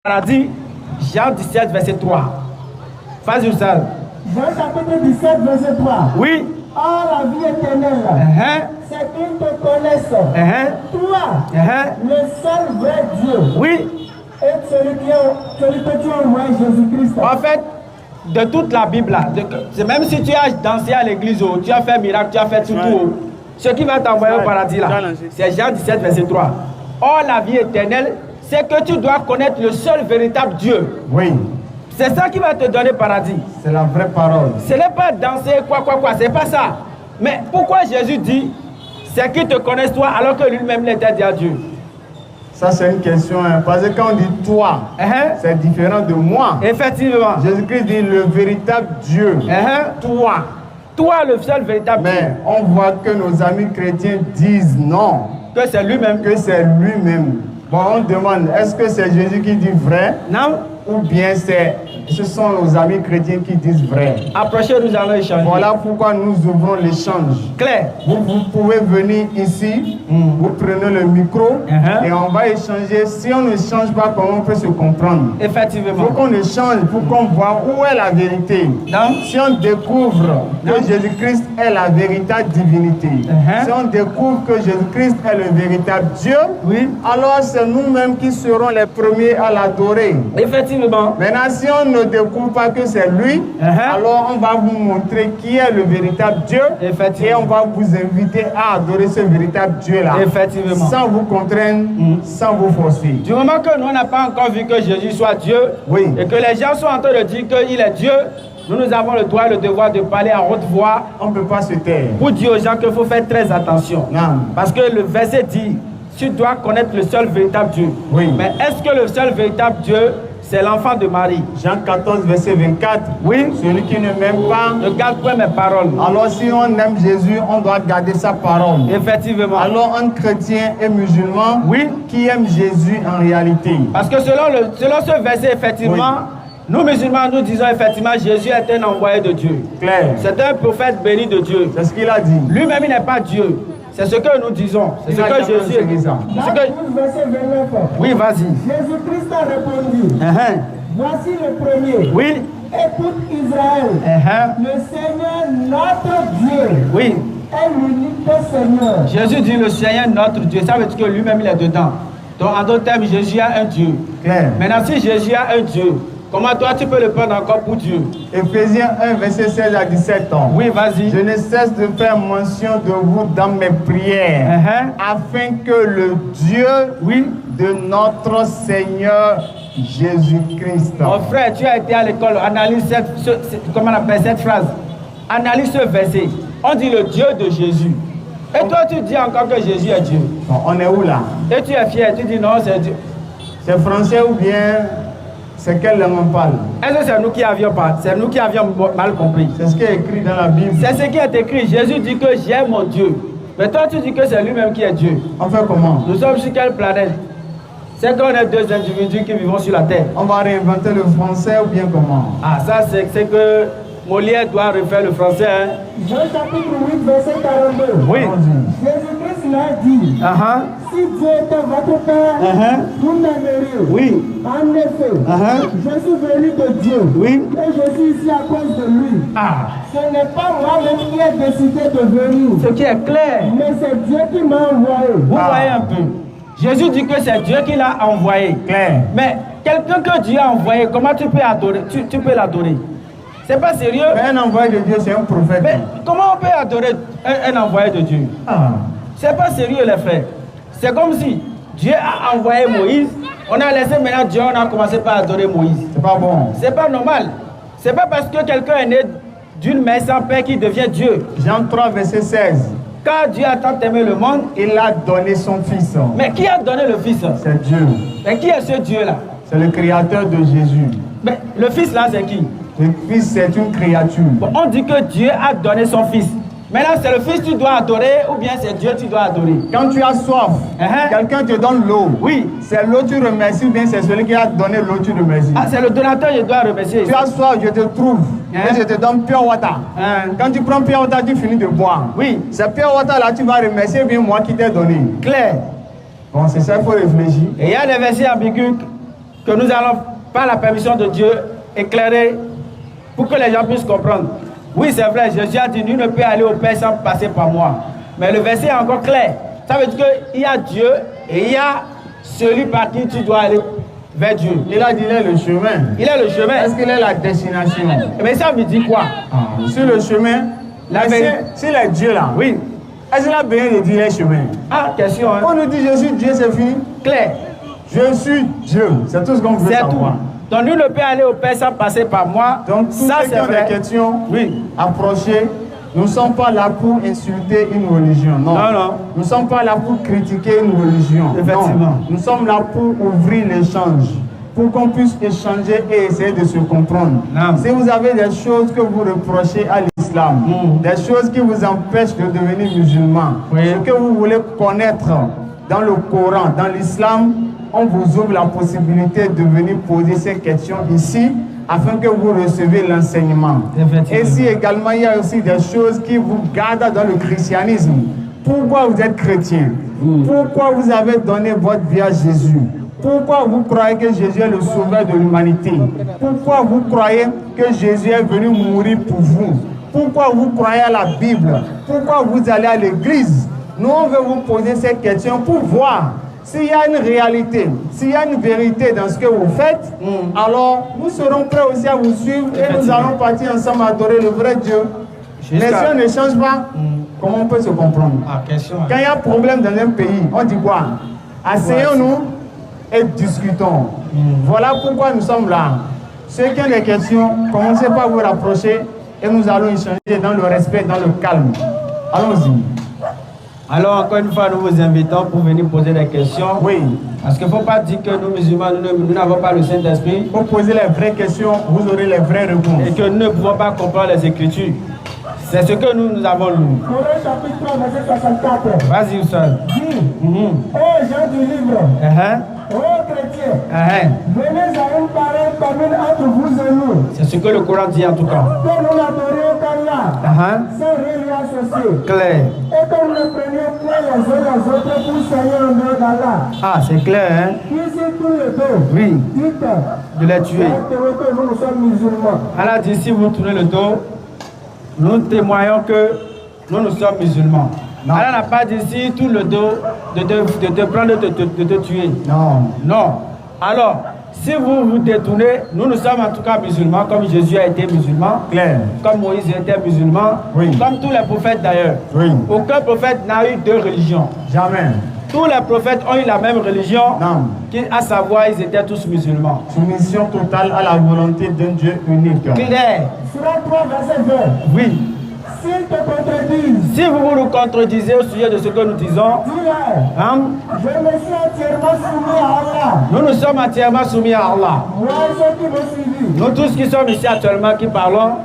paradis, Jean 17, verset 3. Vas-y, Oussal. Jean chapitre 17, verset 3. Oui. Or, la vie éternelle, c'est qu'ils te connaissent, toi, le seul vrai Dieu, oui, et celui que tu as envoyé, Jésus-Christ. En fait, de toute la Bible, là, même si tu as dansé à l'église, tu as fait miracle, tu as fait tout, ce qui va t'envoyer au paradis, là, c'est Jean 17, verset 3. Or, la vie éternelle, c'est que tu dois connaître le seul véritable Dieu. Oui. C'est ça qui va te donner paradis. C'est la vraie parole. Ce n'est pas danser, quoi, c'est pas ça. Mais pourquoi Jésus dit, c'est qu'ils te connaissent toi, alors que lui-même l'était dit à Dieu? Ça, c'est une question, hein, parce que quand on dit toi, c'est différent de moi. Effectivement. Jésus-Christ dit le véritable Dieu. Toi. Toi, le seul véritable Dieu. Mais on voit que nos amis chrétiens disent non. Que c'est lui-même. Que c'est lui-même. Bon, on demande, est-ce que c'est Jésus qui dit vrai? Non. Ou bien ce sont nos amis chrétiens qui disent vrai? Approchez, nous allons échanger. Voilà pourquoi nous ouvrons l'échange. Claire. Vous pouvez venir ici, vous prenez le micro et on va échanger. Si on ne change pas, comment on peut se comprendre? Effectivement. Il faut qu'on échange pour qu'on voit où est la vérité. Non. Si on découvre que Jésus-Christ est la véritable divinité, si on découvre que Jésus-Christ est le véritable Dieu, alors c'est nous-mêmes qui serons les premiers à l'adorer. Effectivement. Maintenant, si on ne découvre pas que c'est lui, alors on va vous montrer qui est le véritable Dieu et on va vous inviter à adorer ce véritable Dieu-là. Effectivement. Sans vous contraindre, sans vous forcer. Du moment que nous n'avons pas encore vu que Jésus soit Dieu et que les gens sont en train de dire qu'il est Dieu, nous avons le droit et le devoir de parler à haute voix. On ne peut pas se taire. Pour dire aux gens qu'il faut faire très attention. Non. Parce que le verset dit, tu dois connaître le seul véritable Dieu. Oui. Mais est-ce que le seul véritable Dieu, c'est l'enfant de Marie? Jean 14, verset 24. Oui. Celui qui ne m'aime pas ne garde pas mes paroles. Alors si on aime Jésus, on doit garder sa parole. Effectivement. Alors un chrétien et musulman qui aime Jésus en réalité. Parce que selon ce verset, effectivement, nous musulmans, nous disons effectivement Jésus est un envoyé de Dieu. Clair. C'est un prophète béni de Dieu. C'est ce qu'il a dit. Lui-même, il n'est pas Dieu. C'est ce que nous disons. C'est ce que Jésus dit. Oui, vas-y. Jésus-Christ a répondu. Voici le premier. Oui. Écoute Israël. Le Seigneur notre Dieu. Oui. Est l'unique Seigneur. Jésus dit le Seigneur notre Dieu. Ça veut dire que lui-même il est dedans. Donc en d'autres termes, Jésus a un Dieu. Claire. Maintenant, si Jésus a un Dieu, comment toi tu peux le prendre encore pour Dieu? Éphésiens 1, verset 16 à 17 ans. Oui, vas-y. Je ne cesse de faire mention de vous dans mes prières, afin que le Dieu de notre Seigneur Jésus-Christ. Mon frère, tu as été à l'école, analyse comment on appelle cette phrase. Analyse ce verset. On dit le Dieu de Jésus. Et toi tu dis encore que Jésus est Dieu. Bon, on est où là? Et tu es fier, tu dis non, c'est Dieu. C'est français ou bien c'est quelle langue on parle? Est-ce que c'est nous qui avions pas? C'est nous qui avions mal compris. C'est ce qui est écrit dans la Bible. C'est ce qui est écrit. Jésus dit que j'ai mon Dieu. Mais toi tu dis que c'est lui-même qui est Dieu. On fait comment? Nous sommes sur quelle planète? C'est qu'on est deux individus qui vivent sur la terre. On va réinventer le français ou bien comment? Ah, ça c'est que Molière doit refaire le français. Jean chapitre 8, verset 42. Oui. Jésus-Christ l'a dit. Si Dieu était votre Père, vous m'aimeriez. Oui. En effet, je suis venu de Dieu. Oui. Et je suis ici à cause de lui. Ce n'est pas moi-même qui ai décidé de venir. Ce qui est clair. Mais c'est Dieu qui m'a envoyé. Vous voyez un peu. Jésus dit que c'est Dieu qui l'a envoyé. Clair. Mais quelqu'un que Dieu a envoyé, comment tu peux adorer? Tu peux l'adorer. C'est pas sérieux. Mais un envoyé de Dieu, c'est un prophète. Mais comment on peut adorer un envoyé de Dieu? C'est pas sérieux les frères. C'est comme si Dieu a envoyé Moïse. On a laissé maintenant Dieu, on a commencé par adorer Moïse. C'est pas bon. C'est pas normal. C'est pas parce que quelqu'un est né d'une mère sans père qu'il devient Dieu. Jean 3, verset 16. Car Dieu a tant aimé le monde, il a donné son fils. Mais qui a donné le fils? C'est Dieu. Mais qui est ce Dieu là? C'est le créateur de Jésus. Mais le fils là c'est qui? Le fils c'est une créature. Bon, on dit que Dieu a donné son fils. Maintenant c'est le fils que tu dois adorer ou bien c'est Dieu que tu dois adorer? Quand tu as soif, quelqu'un te donne l'eau. Oui. C'est l'eau que tu remercies ou bien c'est celui qui a donné l'eau que tu remercies? Ah, c'est le donateur que je dois remercier. Tu as soif, je te trouve. Et je te donne pure water. Quand tu prends pure water, tu finis de boire. Oui. C'est pure water là, tu vas remercier bien moi qui t'ai donné. Clair. Bon, c'est ça, il faut réfléchir. Et il y a des versets ambigus que nous allons, par la permission de Dieu, éclairer pour que les gens puissent comprendre. Oui, c'est vrai, Jésus a dit, nul ne peut aller au Père sans passer par moi. Mais le verset est encore clair. Ça veut dire qu'il y a Dieu et il y a celui par qui tu dois aller vers Dieu. Il a dit, il est le chemin. Il est le chemin. Est-ce qu'il est la destination? Mais ça veut dire quoi? Sur le chemin, s'il est Dieu là, oui. Est-ce qu'il a bien de dire les chemins? Ah, question. Hein? On nous dit je suis Dieu, c'est fini. Clair. Je suis Dieu. C'est tout ce qu'on veut savoir. Tout. Donc, nous ne pouvons aller au Père sans passer par moi. Donc, tous ceux qui ont des questions, oui. Approchez. Nous ne sommes pas là pour insulter une religion. Non. Non. Nous ne sommes pas là pour critiquer une religion. Effectivement. Non. Nous sommes là pour ouvrir l'échange, pour qu'on puisse échanger et essayer de se comprendre. Non. Si vous avez des choses que vous reprochez à l'islam, des choses qui vous empêchent de devenir musulman, ce que vous voulez connaître dans le Coran, dans l'islam, on vous ouvre la possibilité de venir poser ces questions ici, afin que vous receviez l'enseignement. Et si également il y a aussi des choses qui vous gardent dans le christianisme. Pourquoi vous êtes chrétien? Pourquoi vous avez donné votre vie à Jésus? Pourquoi vous croyez que Jésus est le sauveur de l'humanité? Pourquoi vous croyez que Jésus est venu mourir pour vous? Pourquoi vous croyez à la Bible? Pourquoi vous allez à l'église? Nous, on veut vous poser ces questions pour voir s'il y a une réalité, s'il y a une vérité dans ce que vous faites, alors nous serons prêts aussi à vous suivre et nous allons partir ensemble adorer le vrai Dieu. Mais si on ne change pas, comment on peut se comprendre? Quand il y a un problème dans un pays, on dit quoi? Asseyons-nous et discutons. Voilà pourquoi nous sommes là. Ceux qui ont des questions, commencez par vous rapprocher et nous allons échanger dans le respect, dans le calme. Allons-y. Alors, encore une fois, nous vous invitons pour venir poser des questions. Oui. Parce qu'il ne faut pas dire que nous, musulmans, nous n'avons pas le Saint-Esprit. Pour poser les vraies questions, vous aurez les vraies réponses. Et que nous ne pouvons pas comprendre les Écritures. C'est ce que nous avons lu. Coran chapitre 3, verset 64. Vas-y, Ousseyn. Ô gens du livre, ô chrétiens, venez à une pareille commune entre vous et nous. C'est ce que le Coran dit en tout cas. Que nous n'adorions qu'Allah, sans rien lui associer. Clair. Et que nous ne prenions point les uns les autres pour Seigneur en dehors d'Allah. Ah, c'est clair, hein? Ici, tous les deux, oui. dites de les tuer. Que nous sommes musulmans. Allah dit, si vous tournez le dos, nous témoignons que nous sommes musulmans. Non. Allah n'a pas dit si tout le dos de te prendre, de te tuer. Non. Non. Alors, si vous vous détournez, nous sommes en tout cas musulmans, comme Jésus a été musulman, clair. Comme Moïse était musulman, oui. Comme tous les prophètes d'ailleurs. Oui. Aucun prophète n'a eu deux religions. Jamais. Tous les prophètes ont eu la même religion, à savoir ils étaient tous musulmans. Soumission totale à la volonté d'un Dieu unique. Clair. Surah 3, verset 20. Oui. S'ils te contredisent, si vous nous contredisez au sujet de ce que nous disons, dis-leur, je me suis entièrement soumis à Allah. Nous nous sommes entièrement soumis à Allah. Moi et ceux qui m'ont suivi. Nous tous qui sommes ici actuellement, qui parlons,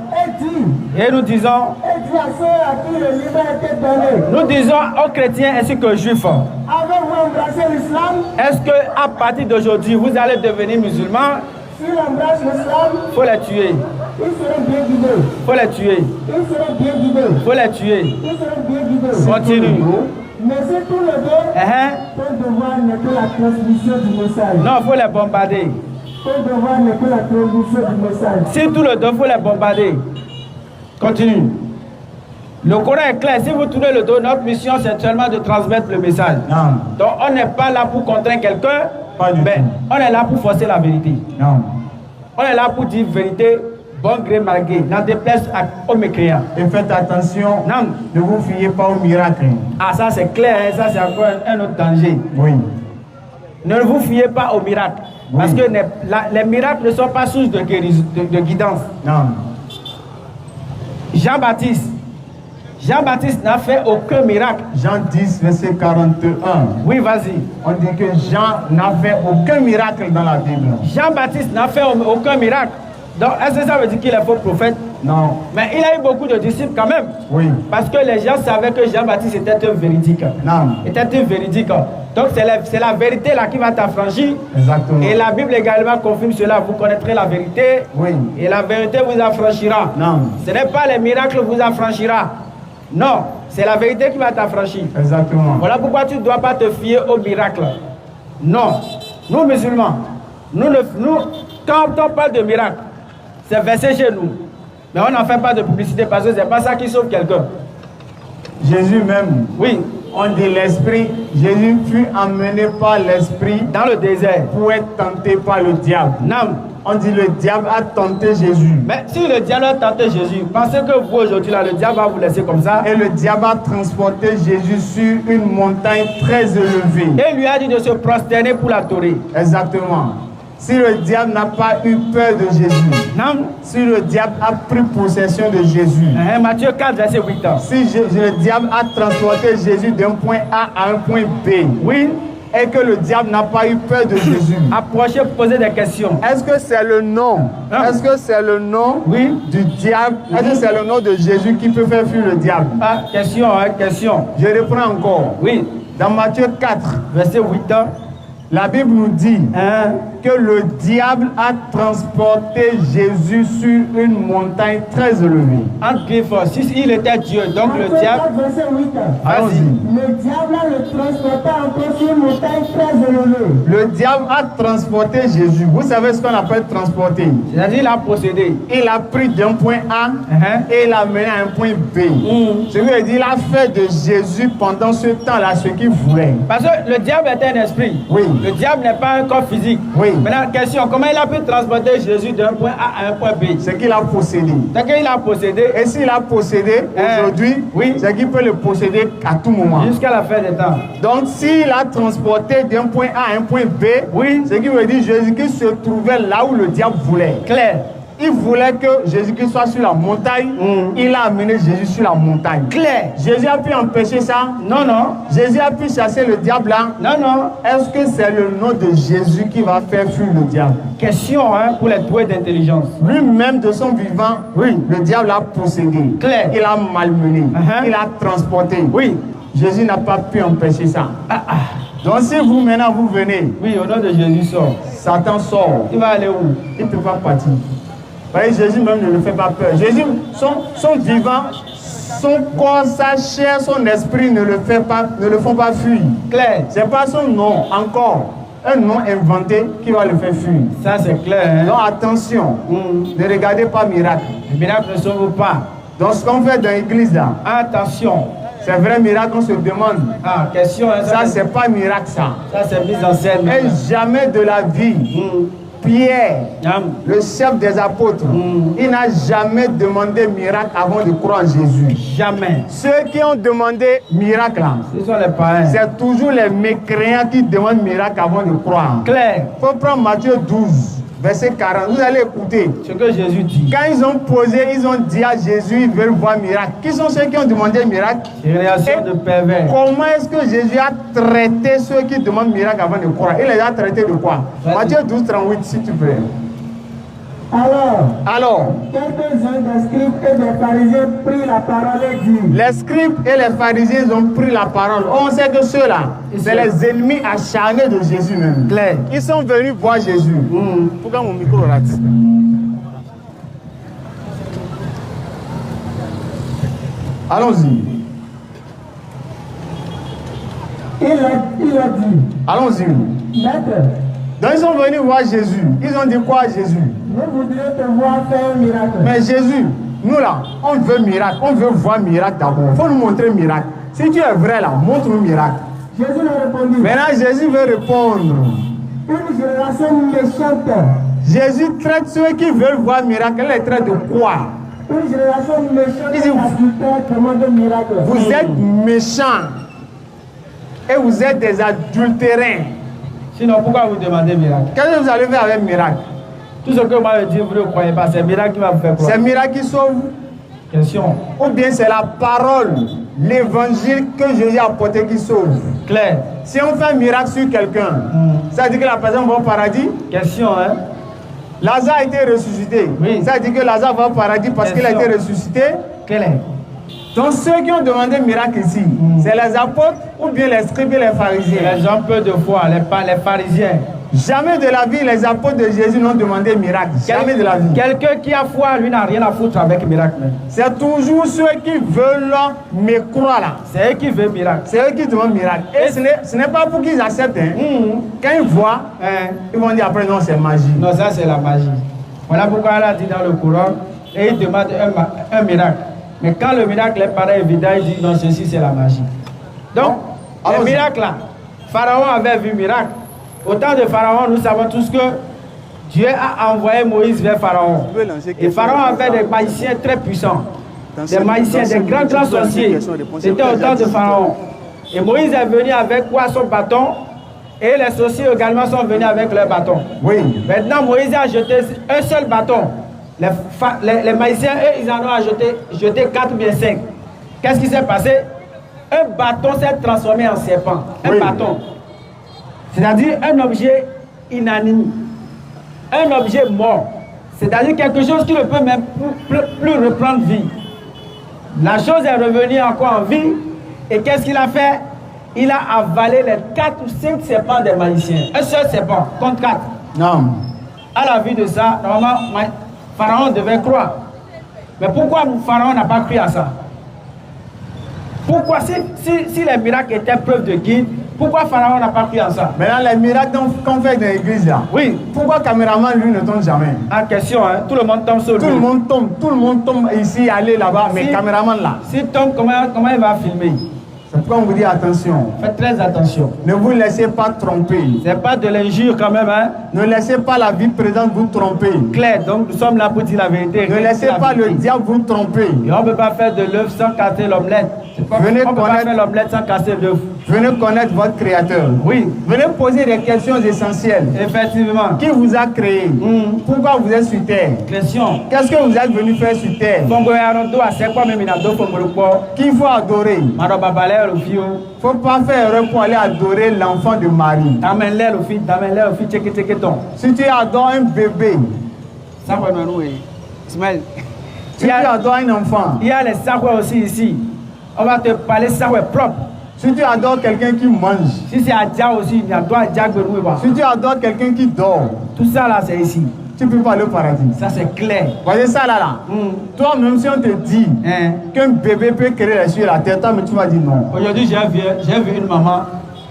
et nous disons, et dis à ceux à qui le livre a été donné. Nous disons aux chrétiens ainsi qu'aux juifs, avez-vous embrassé l'islam? Est-ce qu'à partir d'aujourd'hui, vous allez devenir musulmans? S'ils embrassent l'islam, il faut les tuer. Ils seront bien guidés. Il faut les tuer. Ils seront bien guidés. Il faut les tuer. Ils seront bien guidés. Continue. Mais si tous les deux, ton devoir n'est que la transmission du message. Non, il faut les bombarder. Ton devoir n'est que la transmission du message. Si tout le dos, il faut les bombarder. Continue. Le Coran est clair. Si vous tournez le dos, notre mission, c'est seulement de transmettre le message. Non. Donc, on n'est pas là pour contraindre quelqu'un, mais on est là pour forcer la vérité. Non. On est là pour dire vérité, bon gré, mal gré. N'en déplaise aux mécréants. Et faites attention, ne vous fiez pas au miracle. Ah, ça c'est clair, hein? Ça c'est encore un autre danger. Oui. Ne vous fiez pas au miracle. Oui. Parce que les miracles ne sont pas source de guidance. Non. Jean-Baptiste n'a fait aucun miracle. Jean 10, verset 41. Oui, vas-y. On dit que Jean n'a fait aucun miracle dans la Bible. Jean-Baptiste n'a fait aucun miracle. Donc, est-ce que ça veut dire qu'il est faux prophète? Non. Mais il a eu beaucoup de disciples quand même. Oui. Parce que les gens savaient que Jean-Baptiste était un véridique. Non. Était un véridique. Donc, c'est la vérité là qui va t'affranchir. Exactement. Et la Bible également confirme cela. Vous connaîtrez la vérité. Oui. Et la vérité vous affranchira. Non. Ce n'est pas les miracles qui vous affranchira. Non. C'est la vérité qui va t'affranchir. Exactement. Voilà pourquoi tu ne dois pas te fier aux miracles. Non. Nous, musulmans, Nous, quand on parle de miracle, c'est versé chez nous. Mais on n'en fait pas de publicité parce que ce n'est pas ça qui sauve quelqu'un. Jésus même. Oui. On dit l'esprit. Jésus fut emmené par l'esprit dans le désert pour être tenté par le diable. Non. On dit le diable a tenté Jésus. Mais si le diable a tenté Jésus, pensez que vous aujourd'hui là, le diable va vous laisser comme ça. Et le diable a transporté Jésus sur une montagne très élevée. Et lui a dit de se prosterner pour l'adorer. Exactement. Si le diable n'a pas eu peur de Jésus, non. Si le diable a pris possession de Jésus, Matthieu 4, verset 8. Si le diable a transporté Jésus d'un point A à un point B, oui, et que le diable n'a pas eu peur de Jésus, approchez, posez des questions. Est-ce que c'est le nom Est-ce que c'est le nom du diable? Est-ce que c'est le nom de Jésus qui peut faire fuir le diable? Question, question. Je reprends encore. Oui. Dans Matthieu 4, verset 8. La Bible nous dit que le diable a transporté Jésus sur une montagne très élevée. En griffe, si il était Dieu, donc le diable. Allons-y. Le diable a le transporté encore sur une montagne très élevée. Le diable a transporté Jésus. Vous savez ce qu'on appelle transporter? C'est-à-dire il a possédé. Il a pris d'un point A et il l'a mené à un point B. Ce qui veut dire qu'il a fait de Jésus pendant ce temps-là ce qu'il voulait. Parce que le diable est un esprit. Oui. Le diable n'est pas un corps physique. Oui. Maintenant, question, comment il a pu transporter Jésus d'un point A à un point B? C'est qu'il a possédé. C'est qu'il a possédé. Et s'il a possédé aujourd'hui, c'est qu'il peut le posséder à tout moment. Jusqu'à la fin des temps. Donc, s'il a transporté d'un point A à un point B, c'est qu'il veut dire Jésus-Christ se trouvait là où le diable voulait. Clair. Il voulait que Jésus-Christ soit sur la montagne. Il a amené Jésus sur la montagne. Clair. Jésus a pu empêcher ça? Non, non. Jésus a pu chasser le diable là? Non, non. Est-ce que c'est le nom de Jésus qui va faire fuir le diable? Question pour les doués d'intelligence. Lui-même de son vivant, le diable l'a possédé. Clair. Il a malmené. Il a transporté. Oui. Jésus n'a pas pu empêcher ça. Donc si vous maintenant vous venez, oui, au nom de Jésus sort. Satan sort. Il va aller où? Il ne peut pas partir. Voyez, Jésus même ne le fait pas peur. Jésus, son vivant, son corps, sa chair, son esprit ne le font pas fuir. Clair. C'est pas son nom encore. Un nom inventé qui va le faire fuir. Ça c'est clair. Donc attention, ne regardez pas miracle. Le miracle ne sauve pas. Donc ce qu'on fait dans l'église là. Attention. C'est vrai miracle, on se demande. Question. Ça c'est pas miracle ça. Ça c'est mise en scène. Et jamais de la vie. Pierre, le chef des apôtres, il n'a jamais demandé miracle avant de croire en Jésus. Jamais. Ceux qui ont demandé miracle, ce sont les païens. C'est toujours les mécréants qui demandent miracle avant de croire. Clair. Il faut prendre Matthieu 12, verset 40. Vous allez écouter ce que Jésus dit. Quand ils ont posé, ils ont dit à Jésus, ils veulent voir miracle. Qui sont ceux qui ont demandé miracle? Une réaction de pervers. Comment est-ce que Jésus a traité ceux qui demandent miracle avant de croire? Il les a traités de quoi? Matthieu 12, 38, si tu veux. Alors, quelques-uns des scribes et des pharisiens prirent la parole et dirent. Les scribes et les pharisiens ont pris la parole. On sait que ceux-là, c'est les ennemis acharnés de Jésus même. Claire. Ils sont venus voir Jésus. Pourquoi mon micro rate? Allons-y. Il a dit. Allons-y. Maître. Donc ils sont venus voir Jésus. Ils ont dit quoi à Jésus? Nous voudrions te voir faire un miracle. Mais Jésus, nous là, on veut miracle. On veut voir miracle d'abord. Il faut nous montrer miracle. Si tu es vrai là, montre-nous miracle. Jésus leur répondit. Maintenant Jésus veut répondre. Une génération méchante. Jésus traite ceux qui veulent voir miracle. Il les traite de quoi? Une génération méchante et adultère demande miracle. Vous êtes méchants et vous êtes des adultérins. Sinon, pourquoi vous demandez miracle? Qu'est-ce que vous allez faire avec miracle? Tout ce que moi je dis, vous ne croyez pas. C'est miracle qui va vous faire croire. C'est miracle qui sauve. Question. Ou bien c'est la parole, l'évangile que Jésus a apporté qui sauve. Claire. Si on fait un miracle sur quelqu'un, ça veut dire que la personne va au paradis? Question, hein? Lazare a été ressuscité. Oui. Ça veut dire que Lazare va au paradis parce qu'il a été ressuscité? Claire. Donc ceux qui ont demandé miracle ici, c'est les apôtres ou bien les scribes et les pharisiens? Les gens peu de foi, les pharisiens. Jamais de la vie, les apôtres de Jésus n'ont demandé miracle. Jamais de la vie. Quelqu'un qui a foi, lui, n'a rien à foutre avec miracle. C'est toujours ceux qui veulent me croire là. C'est eux qui veulent miracle. C'est eux qui demandent miracle. Et ce n'est pas pour qu'ils acceptent. Hein. Quand ils voient, ils vont dire après non, c'est magie. Non, ça c'est la magie. Voilà pourquoi elle a dit dans le Coran, et il demande un miracle. Mais quand le miracle est pareil évident, il dit non, ceci c'est la magie. Donc, le miracle là, Pharaon avait vu miracle. Au temps de Pharaon, nous savons tous que Dieu a envoyé Moïse vers Pharaon. Et Pharaon avait des magiciens très puissants. Des magiciens, des grands sorciers. C'était au temps de Pharaon. Et Moïse est venu avec quoi? Son bâton. Et les sorciers également sont venus avec leur bâton. Oui. Maintenant, Moïse a jeté un seul bâton. Les magiciens, eux, ils en ont jeté 4 bien 5. Qu'est-ce qui s'est passé? Un bâton s'est transformé en serpent. Un bâton. C'est-à-dire un objet inanimé. Un objet mort. C'est-à-dire quelque chose qui ne peut même plus reprendre vie. La chose est revenue encore en vie. Et qu'est-ce qu'il a fait? Il a avalé les 4 ou 5 serpents des magiciens. Un seul serpent contre 4. Non. À la vue de ça, normalement, Pharaon devait croire. Mais pourquoi Pharaon n'a pas cru à ça? Pourquoi, si les miracles étaient preuve de guide, pourquoi Pharaon n'a pas cru à ça? Maintenant, les miracles qu'on fait dans l'église là. Oui. Pourquoi le caméraman lui ne tombe jamais? En question, hein, tout le monde tombe sur lui. Tout le monde tombe ici, aller là-bas, mais le caméraman là. S'il tombe, comment il va filmer? C'est pourquoi on vous dit attention. Faites très attention. Ne vous laissez pas tromper. C'est pas de l'injure quand même, hein? Ne laissez pas la vie présente vous tromper. Clair, donc nous sommes là pour dire la vérité. Ne laissez pas le diable vous tromper. Et on ne peut pas faire de l'œuf sans casser l'omelette. On ne peut pas faire l'omelette sans casser l'œuf. Venez connaître votre Créateur. Oui. Venez poser des questions essentielles. Effectivement. Qui vous a créé? Pourquoi vous êtes sur terre? Question. Qu'est-ce que vous êtes venu faire sur terre? Qu'il faut adorer. Il ne faut pas faire erreur pour aller adorer l'enfant de Marie. Si tu adores un bébé, si tu adores un enfant, il y a les sakwe aussi ici. On va te parler sakwe propre. Si tu adores quelqu'un qui mange, si c'est Adja aussi, il y a droit à Adja. Si tu adores quelqu'un qui dort, tout ça là c'est ici. Tu peux pas aller au paradis. Ça c'est clair. Voyez ça là. Toi-même, si on te dit qu'un bébé peut créer les cieux et la terre, toi, mais tu vas dire non. Aujourd'hui, j'ai vu une maman.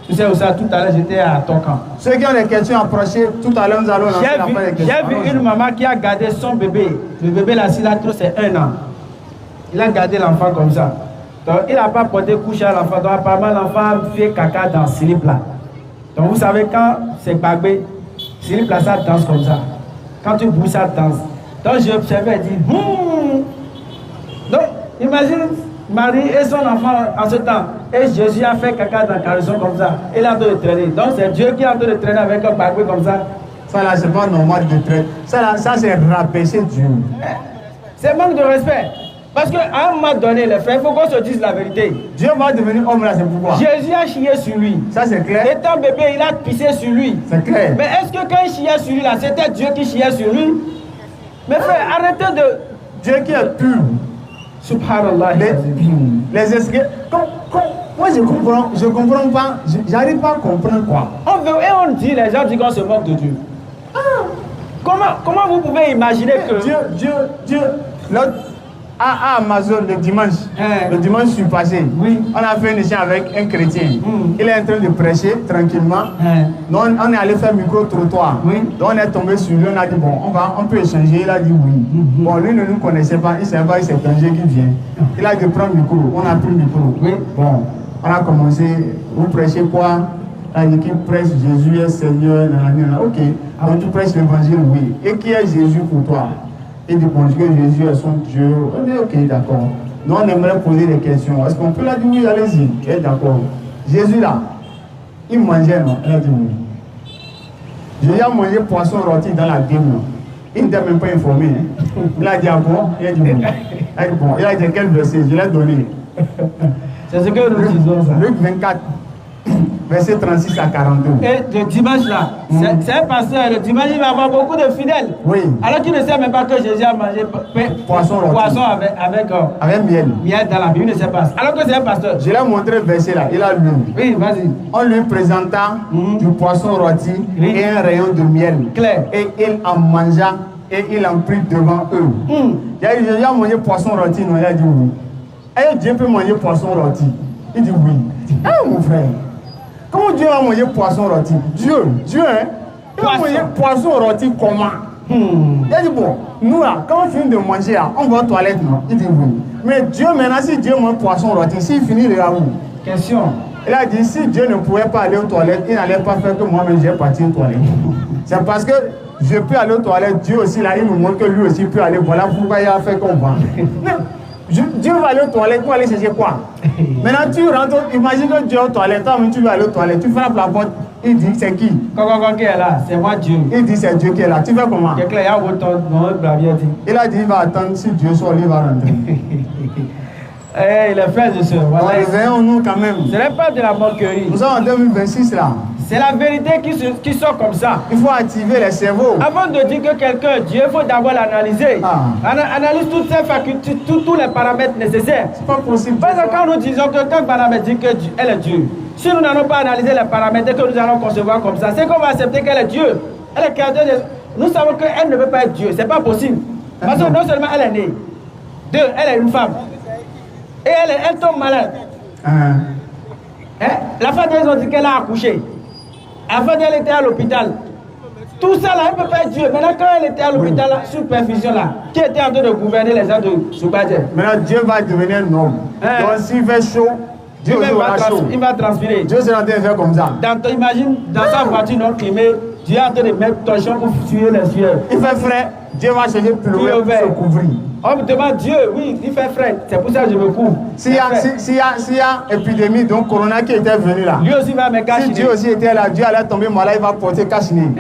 Tu sais où ça, tout à l'heure, j'étais à Tokan. Ceux qui ont des questions approchées, tout à l'heure, nous allons lancer la fin des questions. J'ai vu une maman qui a gardé son bébé. Le bébé là, s'il a trop, c'est 1 an. Il a gardé l'enfant comme ça. Donc, il n'a pas porté couche à l'enfant. Donc, apparemment, l'enfant fait caca dans le slip là. Donc, vous savez, quand c'est bagbé, slip là, ça danse comme ça. Quand tu bouges, ça danse. Donc, j'ai observé et dit, Donc, imagine Marie et son enfant en ce temps. Et Jésus a fait caca dans le caleçon comme ça. Il est en train de traîner. Donc, c'est Dieu qui est en train de traîner avec un bagbé comme ça. Ça là, c'est pas normal de traiter. Ça, c'est rabaisser Dieu. C'est manque de respect. Parce qu'à un moment donné, les frères, il faut qu'on se dise la vérité. Dieu va devenir homme là, c'est pourquoi? Jésus a chié sur lui. Ça c'est clair. Étant bébé, il a pissé sur lui. C'est clair. Mais est-ce que quand il chiait sur lui là, c'était Dieu qui chiait sur lui? Mais frère, arrêtez de... Dieu qui est pur. Subhanallah. Les esprits... Moi je comprends pas. J'arrive pas à comprendre quoi. On dit, les gens disent qu'on se moque de Dieu. Comment vous pouvez imaginer que... Dieu, à Amazon le dimanche passé, on a fait une échange avec un chrétien. Il est en train de prêcher tranquillement. Donc on est allé faire micro-trottoir. Donc on est tombé sur lui, on a dit bon, on peut échanger. Il a dit oui. Bon, lui ne nous connaissait pas, il ne savait pas que c'est étranger qui vient. Il a dit prends le micro, on a pris le micro. Bon, on a commencé, vous prêchez quoi? Il a dit qu'il prêche Jésus est Seigneur. Ok, donc tu prêches l'évangile, oui. Et qui est Jésus pour toi? Il dit bon, que Jésus est son Dieu. On dit ok, d'accord. Nous on aimerait poser des questions. Est-ce qu'on peut la dire oui, allez-y. Et d'accord. Jésus là, il mangeait non? Il a dit oui. Jésus a mangé poisson rôti dans la Bible. Il n'était même pas informé. Il a dit ah bon? Il a dit oui. Il a dit bon. Il a dit quel verset? Je l'ai donné. C'est ce que nous disons ça. Luc 24. versets 36 à 42. Et le dimanche là, c'est un pasteur, le dimanche il va avoir beaucoup de fidèles. Oui. Alors qu'il ne sait même pas que Jésus a mangé poisson avec miel. Miel dans la Bible, il ne sait pas. Alors que c'est un pasteur. Je l'ai montré le verset là, il a lu. Oui, vas-y. On lui présenta du poisson rôti et un rayon de miel. Clair. Et il en mangea et il en prit devant eux. Il a dit, j'ai mangé poisson rôti, non, il a dit oui. Et Dieu peut manger poisson rôti. Il dit oui. Ah mon frère, comment Dieu va manger poisson rôti? Dieu, hein? Il va manger poisson rôti comment? Il a dit bon, nous là, quand on finit de manger là, on va aux toilettes, non? Il dit oui. Mais Dieu maintenant, si Dieu mange poisson rôti, s'il finit il ira où? Question. Il a dit si Dieu ne pouvait pas aller aux toilettes, il n'allait pas faire que moi-même j'ai parti aux toilettes. C'est parce que je peux aller aux toilettes, Dieu aussi là, il nous montre que lui aussi peut aller. Voilà pourquoi il a fait qu'on va. Dieu va aller aux toilettes pour aller chercher quoi? Maintenant tu rentres, imagine que Dieu est aux toilettes, toi tu vas aller aux toilettes, tu frappes la porte, il dit c'est qui? Qui est là? C'est moi Dieu. Il dit c'est Dieu qui est là, tu fais comment? Il a dit il va attendre, si Dieu sort, il va rentrer. Les frères et sœurs, voilà. Réveillons-nous quand même. Ce n'est pas de la moquerie. Nous sommes en 2026 là. C'est la vérité qui sort comme ça. Il faut activer les cerveaux. Avant de dire que quelqu'un est Dieu, il faut d'abord l'analyser. Analyse toutes ses facultés, tous les paramètres nécessaires. C'est pas possible. Parce que quand nous disons que quand Barnabé dit qu'elle est Dieu, si nous n'allons pas analyser les paramètres et que nous allons concevoir comme ça, c'est qu'on va accepter qu'elle est Dieu. Elle est créatrice de... Nous savons qu'elle ne peut pas être Dieu. C'est pas possible. Parce que non seulement elle est née, deux, elle est une femme. Et elle tombe malade. La femme d'elle, ils ont dit qu'elle a accouché. La femme d'elle était à l'hôpital. Tout ça là, elle ne peut pas être Dieu. Maintenant, quand elle était à l'hôpital, sous perfusion là, qui était en train de gouverner les gens de Soubadje. Maintenant, Dieu va devenir un homme. Donc, s'il fait chaud, Dieu va chaud. Il va transpirer. Dieu sera en train de faire comme ça. Imagine, dans sa voiture non climée, Dieu est en train de mettre ton champ pour tuer les yeux. Il fait frais, Dieu va chercher plus loin pour se couvrir. On me demande Dieu, oui, il fait frais. C'est pour ça que je me couvre. S'il y a épidémie, donc Corona qui était venu là. Lui aussi va me cacher. Si Dieu aussi était là, Dieu allait tomber malade, il va porter cachini.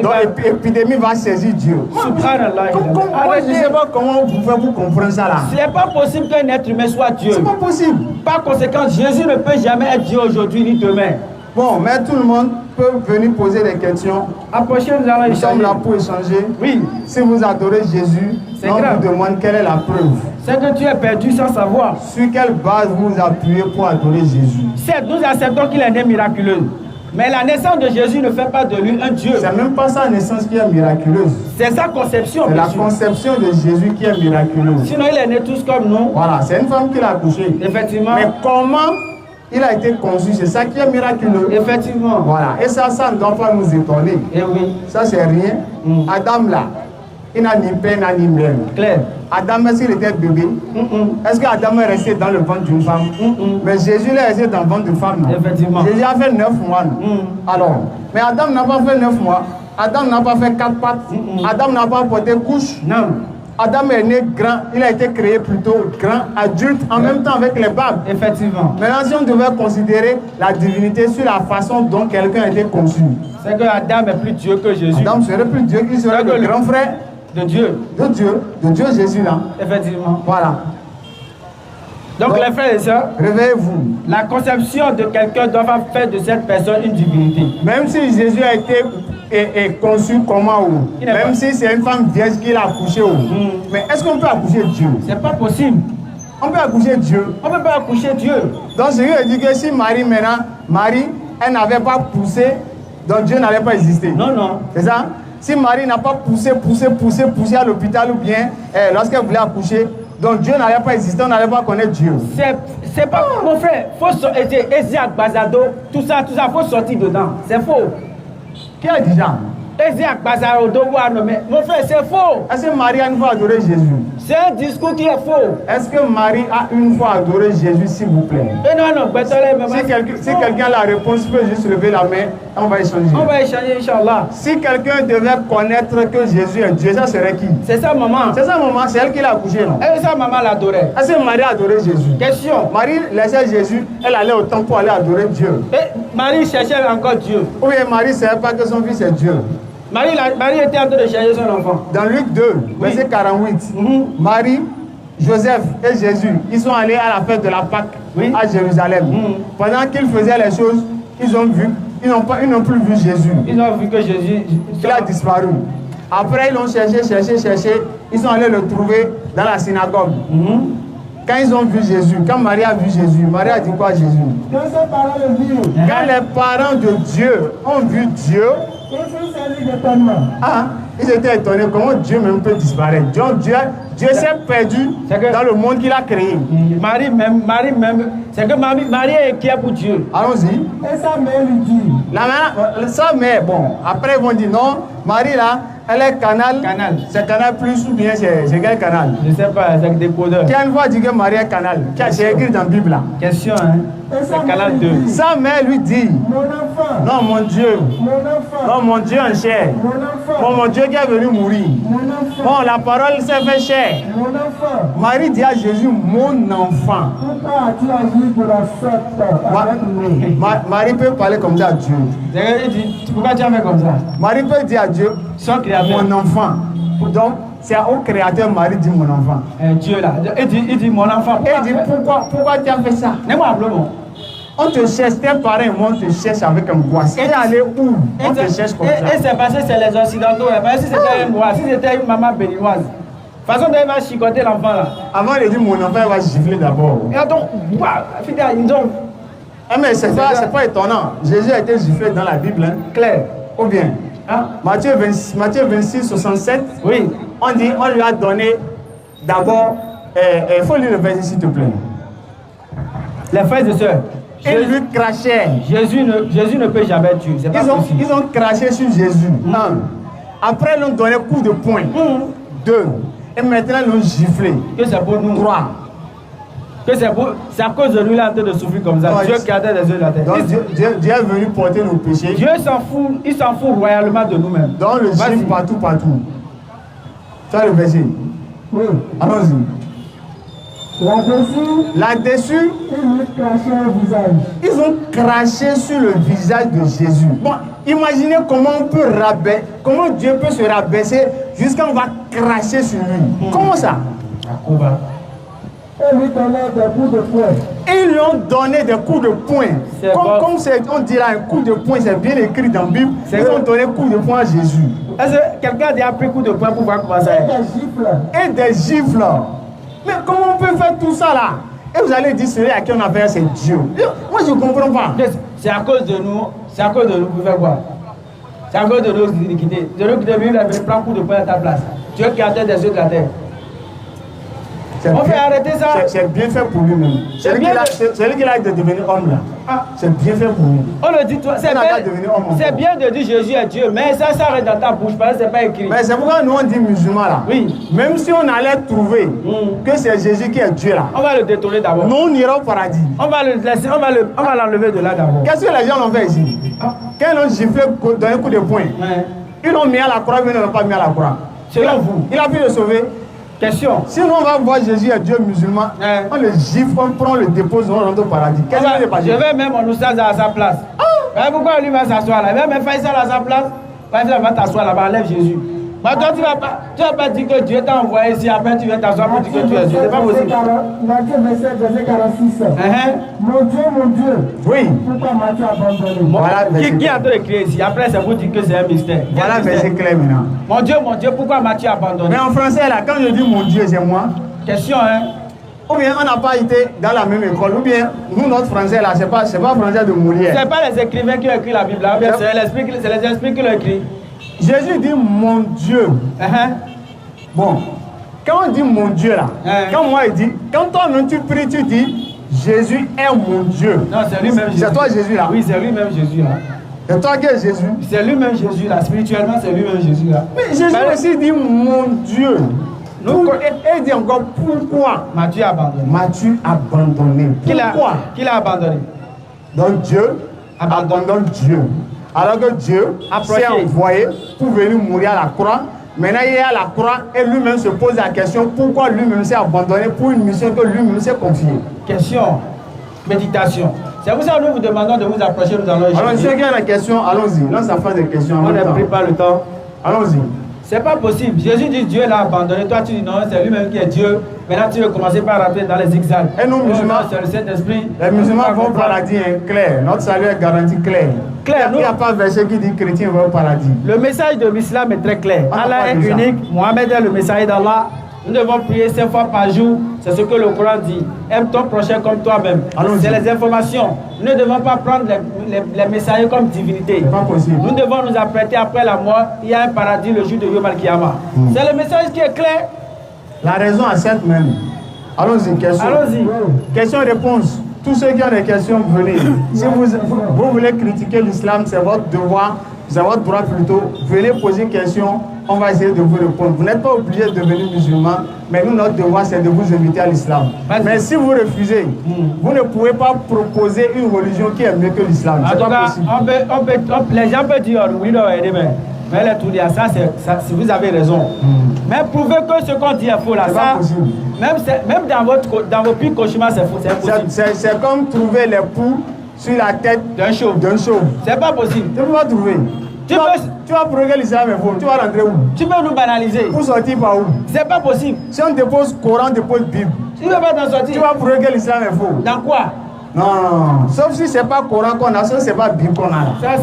Donc l'épidémie va saisir Dieu. Subhanallah. Je ne sais pas comment vous pouvez vous comprendre ça là. Ce n'est pas possible qu'un être humain soit Dieu. C'est pas possible. Par conséquent, Jésus ne peut jamais être Dieu aujourd'hui ni demain. Bon, mais tout le monde peut venir poser des questions. Approchez, nous allons échanger. Nous sommes là pour échanger. Oui. Si vous adorez Jésus, on vous demande quelle est la preuve. C'est que tu es perdu sans savoir. Sur quelle base vous appuyez pour adorer Jésus? Certes, nous acceptons qu'il est né miraculeux. Mais la naissance de Jésus ne fait pas de lui un Dieu. C'est même pas sa naissance qui est miraculeuse. C'est sa conception. C'est la conception de Jésus qui est miraculeuse. Sinon, il est né tous comme nous. Voilà, c'est une femme qui l'a accouché. Effectivement. Mais comment il a été conçu, c'est ça qui est miraculeux. Effectivement. Voilà, et ça ne doit pas nous étonner. Et oui. Ça, c'est rien. Adam là, il n'a ni père, ni mère. Clair. Adam, est-ce qu'il était bébé? Est-ce qu'Adam est resté dans le ventre d'une femme? Mais Jésus est resté dans le ventre d'une femme. Effectivement. Jésus a fait 9 mois. Alors, mais Adam n'a pas fait 9 mois. Adam n'a pas fait 4 pattes. Adam n'a pas porté couche. Non. Adam est né grand, il a été créé plutôt grand, adulte, en même temps avec les babes. Effectivement. Maintenant, si on devait considérer la divinité sur la façon dont quelqu'un a été conçu, c'est que Adam est plus Dieu que Jésus. Adam serait plus Dieu, il serait le grand frère de Dieu. De Dieu Jésus là. Effectivement. Voilà. Donc les frères et sœurs, réveillez-vous. La conception de quelqu'un doit faire de cette personne une divinité. Même si Jésus a été conçu comment, même si c'est une femme vierge qui l'a accouché, mais est-ce qu'on peut accoucher Dieu? C'est pas possible. On peut accoucher Dieu. On ne peut pas accoucher Dieu. Donc ce qui veut dire que si Marie maintenant, elle n'avait pas poussé, donc Dieu n'allait pas exister. Non, non. C'est ça? Si Marie n'a pas poussé à l'hôpital ou bien lorsqu'elle voulait accoucher, donc Dieu n'allait pas exister, on n'allait pas connaître Dieu. C'est pas, mon frère, faut sortir, Eziak Bazado, tout ça, faut sortir dedans. C'est faux. Qui a dit ça? Eziak Bazado, mon frère, c'est faux. Est-ce que Marie a une fois adoré Jésus? C'est un discours qui est faux. Est-ce que Marie a une fois adoré Jésus, s'il vous plaît? Non, si quelqu'un a la réponse, peut juste lever la main, on va échanger. On va échanger, Inch'Allah. Si quelqu'un devait connaître que Jésus est Dieu, ça serait qui? C'est sa maman. C'est sa maman, c'est elle qui l'a accouché, non? Et sa maman l'adorait. Est-ce que Marie a adoré Jésus? Question. Marie laissait Jésus, elle allait au temple pour aller adorer Dieu. Et Marie cherchait encore Dieu. Oui, Marie ne savait pas que son fils est Dieu. Marie était en train de chercher son enfant. Dans Luc 2, verset 48, Marie, Joseph et Jésus, ils sont allés à la fête de la Pâque à Jérusalem. Pendant qu'ils faisaient les choses, ils ont vu, ils n'ont plus vu Jésus. Ils ont vu que Jésus il a disparu. Après, ils l'ont cherché. Ils sont allés le trouver dans la synagogue. Quand ils ont vu Jésus, quand Marie a vu Jésus, Marie a dit quoi à Jésus? Quand ses parents le virent, quand les parents de Dieu ont vu Dieu, ils furent saisis d'étonnement. Ils étaient étonnés comment Dieu même peut disparaître. Dieu s'est perdu dans le monde qu'il a créé. Marie même, c'est que Marie est inquiète pour Dieu. Allons-y. Et sa mère lui dit. Sa mère, bon, après ils vont dire non, Marie là, elle est canal. C'est Canal Plus ou bien c'est quel canal? Je ne sais pas, c'est décodeur. Qui une fois dit que Marie est canal? C'est écrit dans la Bible là. Question, hein? C'est Canal 2. Sa mère lui dit. Mon enfant. Non, mon Dieu. Mon enfant. Non, mon Dieu en chair. Mon enfant. Bon, mon Dieu qui est venu mourir. Mon enfant. Bon, la parole s'est fait chair. Mon enfant. Marie dit à Jésus, mon enfant. Pourquoi as-tu agi de la sorte avec nous? Marie peut parler comme ça à Dieu. Pourquoi tu as fait comme ça? Marie peut dire à Dieu, mon enfant. Donc, c'est au Créateur, Marie dit mon enfant. Dieu là, il dit mon enfant. Il dit pourquoi tu as fait ça? On te cherche, tes parents, moi, on te cherche avec un bois. Et aller où? On te cherche comme ça. Et c'est parce que c'est les Occidentaux. Si c'était un bois, si c'était une maman béninoise, de toute façon, elle va chicoter l'enfant là. Avant de dire mon enfant, elle va gifler d'abord. Et attends, mais c'est pas étonnant. Jésus a été giflé dans la Bible. Hein? Claire. Ou bien? Matthieu 26, 67. Oui. On lui a donné d'abord. Il faut lire le verset s'il te plaît. Les frères et sœurs. Ils lui crachaient. Jésus ne peut jamais tuer. Ils ont craché sur Jésus. Après, ils lui ont donné coup de poing. 2. Et maintenant, ils l'ont giflé. Que c'est pour nous. 3. Que c'est à cause de lui là en train de souffrir comme ça. Dieu qui a des yeux de la tête. Donc Dieu est venu porter nos péchés. Dieu s'en fout, il s'en fout royalement de nous-mêmes. Donc le gifle partout. Tu as le verset. Oui. Allons-y. Là-dessus, ils ont craché sur le visage de Jésus. Bon, imaginez comment Dieu peut se rabaisser jusqu'à on va cracher sur lui. Comment ça? Et lui donner des coups de poing. Ils lui ont donné des coups de poing. Comme on dit là, un coup de poing, c'est bien écrit dans la Bible. Ils ont donné coup de poing à Jésus. Est-ce que quelqu'un a déjà pris coup de poing pour voir comment ça est? Et des gifles. Mais comment on peut faire tout ça là? Et vous allez dire, celui à qui on a fait, c'est Dieu. Moi, je ne comprends pas. C'est à cause de nous. C'est à cause de nous. Vous faites quoi? C'est à cause de nos iniquités. De nous qui devons prendre coup de poing à ta place. Dieu qui a des yeux de la terre. On fait arrêter ça. C'est bien fait pour lui-même. C'est lui qui a de devenir homme là. C'est bien fait pour lui. On le dit, c'est bien de dire Jésus est Dieu, mais ça reste dans ta bouche parce que c'est pas écrit. Mais c'est pourquoi nous on dit musulmans là. Oui. Même si on allait trouver que c'est Jésus qui est Dieu là. On va le détourner d'abord. Nous on ira au paradis. On va le laisser, on va l'enlever de là d'abord. Qu'est-ce que les gens l'ont fait ici? Quand ils l'ont giflé, donné un coup de poing, ils l'ont mis à la croix, mais ils ne l'ont pas mis à la croix. Selon vous. Il a pu le sauver. Question. Si nous on va voir Jésus et Dieu musulman, on le gifle, on prend, le dépose, on rentre au paradis. Qu'est-ce qui va se passer? Je vais même en oustaz à sa place. Pourquoi lui va s'asseoir là? Il va me faire ça à sa place. Il va t'asseoir là-bas, enlève Jésus. Toi, tu vas pas dire que Dieu t'a envoyé ici, après tu viens t'asseoir pour dire que tu es Dieu. C'est pas possible. Matthieu 27, verset 46. Mon Dieu. Oui. Pourquoi m'as-tu abandonné? Voilà, qui a écrit ici? Après, c'est pour dire que c'est un mystère. Voilà le verset clair maintenant. Mon Dieu, pourquoi m'as-tu abandonné? Mais en français, là, quand je dis mon Dieu, c'est moi. Question, hein? Ou bien on n'a pas été dans la même école, ou bien nous, notre français, là, c'est pas français de Molière. C'est pas les écrivains qui ont écrit la Bible, là, c'est les esprits qui l'ont écrit. Jésus dit mon Dieu. Bon, quand on dit mon Dieu là, quand moi il dit, quand toi-même tu pries, tu dis Jésus est mon Dieu. Non, c'est lui-même Jésus. C'est toi Jésus là. Oui, c'est lui-même Jésus là. C'est toi qui es Jésus. C'est lui-même Jésus là. Spirituellement, c'est lui-même Jésus là. Mais Jésus aussi dit mon Dieu. Et il dit encore pourquoi m'as-tu abandonné? M'as-tu abandonné? Pourquoi? Qui l'a abandonné? Donc Dieu abandonne Dieu. Alors que Dieu s'est envoyé pour venir mourir à la croix. Maintenant, il est à la croix et lui-même se pose la question pourquoi lui-même s'est abandonné pour une mission que lui-même s'est confiée. Question, méditation. C'est pour ça que nous vous demandons de vous approcher, nous allons échanger. Alors, si il y a la question, allons-y. Là, ça fait des questions. On n'a pris pas le temps. Allons-y. C'est pas possible. Jésus dit Dieu l'a abandonné. Toi, tu dis non, c'est lui-même qui est Dieu. Maintenant, tu veux commencer par rentrer dans les zigzags. Et nous, musulmans, c'est le Saint-Esprit. Les musulmans vont au paradis clair. Notre salut est garanti clair. Il n'y a pas de verset qui dit chrétien va au paradis. Le message de l'islam est très clair. Allah est unique. Mohammed est le messager d'Allah. Nous devons prier 5 fois par jour. C'est ce que le Coran dit. Aime ton prochain comme toi-même. C'est les informations. Nous ne devons pas prendre les messagers comme divinité. Pas possible. Nous devons nous apprêter après la mort. Il y a un paradis le jour de Yom Al-Kiyama. C'est le message qui est clair. La raison à cette même. Allons-y, question. Allons-y. Question-réponse. Tous ceux qui ont des questions, venez. Si vous voulez critiquer l'islam, c'est votre devoir. C'est votre droit plutôt. Venez poser une question. On va essayer de vous répondre. Vous n'êtes pas obligé de devenir musulman, mais nous, notre devoir, c'est de vous inviter à l'islam. Mais si vous refusez, vous ne pouvez pas proposer une religion qui est mieux que l'islam. En tout cas, les gens peuvent dire, oui, non, mais les tout dire, ça, si vous avez raison. Mais prouvez que ce qu'on dit est faux là, ça, même dans vos pires cauchemars, c'est faux, c'est impossible. C'est comme trouver les poux sur la tête d'un chauve. C'est pas possible. Tu ne peux pas trouver. Tu vas prouver que l'islam est faux. Tu vas rentrer où? Tu peux nous banaliser. Pour sortir par où? C'est pas possible. Si on dépose Coran, on dépose Bible. Tu ne peux pas t'en sortir. Tu vas prouver que l'islam est faux. Dans quoi? Non. Sauf si c'est pas Coran qu'on a, sauf si c'est pas Bible qu'on a. Ça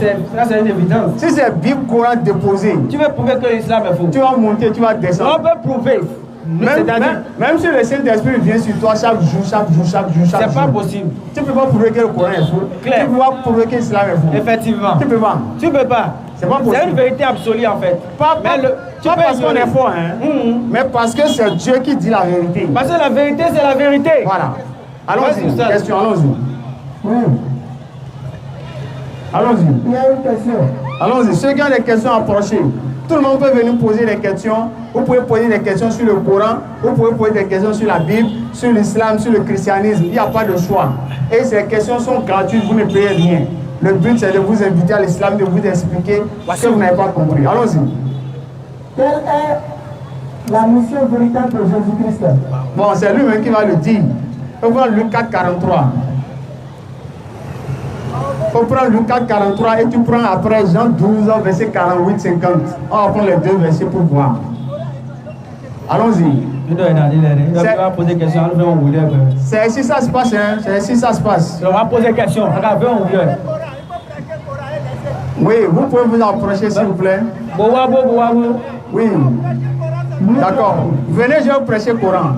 c'est une évidence. Si c'est Bible, Coran déposé. Tu veux prouver que l'islam est faux. Tu vas monter, tu vas descendre. On peut prouver. Même si le Saint-Esprit vient sur toi chaque jour. C'est pas possible. Tu ne peux pas prouver que le Coran est faux. Claire. Tu peux pas prouver que l'islam est faux. Effectivement. Tu peux pas. Tu peux pas. C'est pas possible. C'est une vérité absolue en fait. Pas parce qu'on est faux, mais parce que c'est Dieu qui dit la vérité. Parce que la vérité, c'est la vérité. Voilà. Allons-y. Question, allons-y. Oui. Allons-y. Il y a une question. Allons-y. Ceux qui ont des questions, approchez. Tout le monde peut venir poser des questions. Vous pouvez poser des questions sur le Coran, vous pouvez poser des questions sur la Bible, sur l'islam, sur le christianisme. Il n'y a pas de choix. Et ces questions sont gratuites, vous ne payez rien. Le but, c'est de vous inviter à l'islam, de vous expliquer ce que vous n'avez pas compris. Allons-y. Quelle est la mission véritable de Jésus-Christ? Bon, c'est lui-même qui va le dire. Il faut prendre Luc 4, 43. Il faut prendre Luc 4, 43 et tu prends après Jean 12, verset 48, 50. On va prendre les deux versets pour voir. Allons-y. C'est ainsi ça se passe, hein? C'est ainsi ça se passe. On va poser des questions. Oui, vous pouvez vous approcher s'il vous plaît. Oui. D'accord. Venez, je vais vous prêcher le Coran.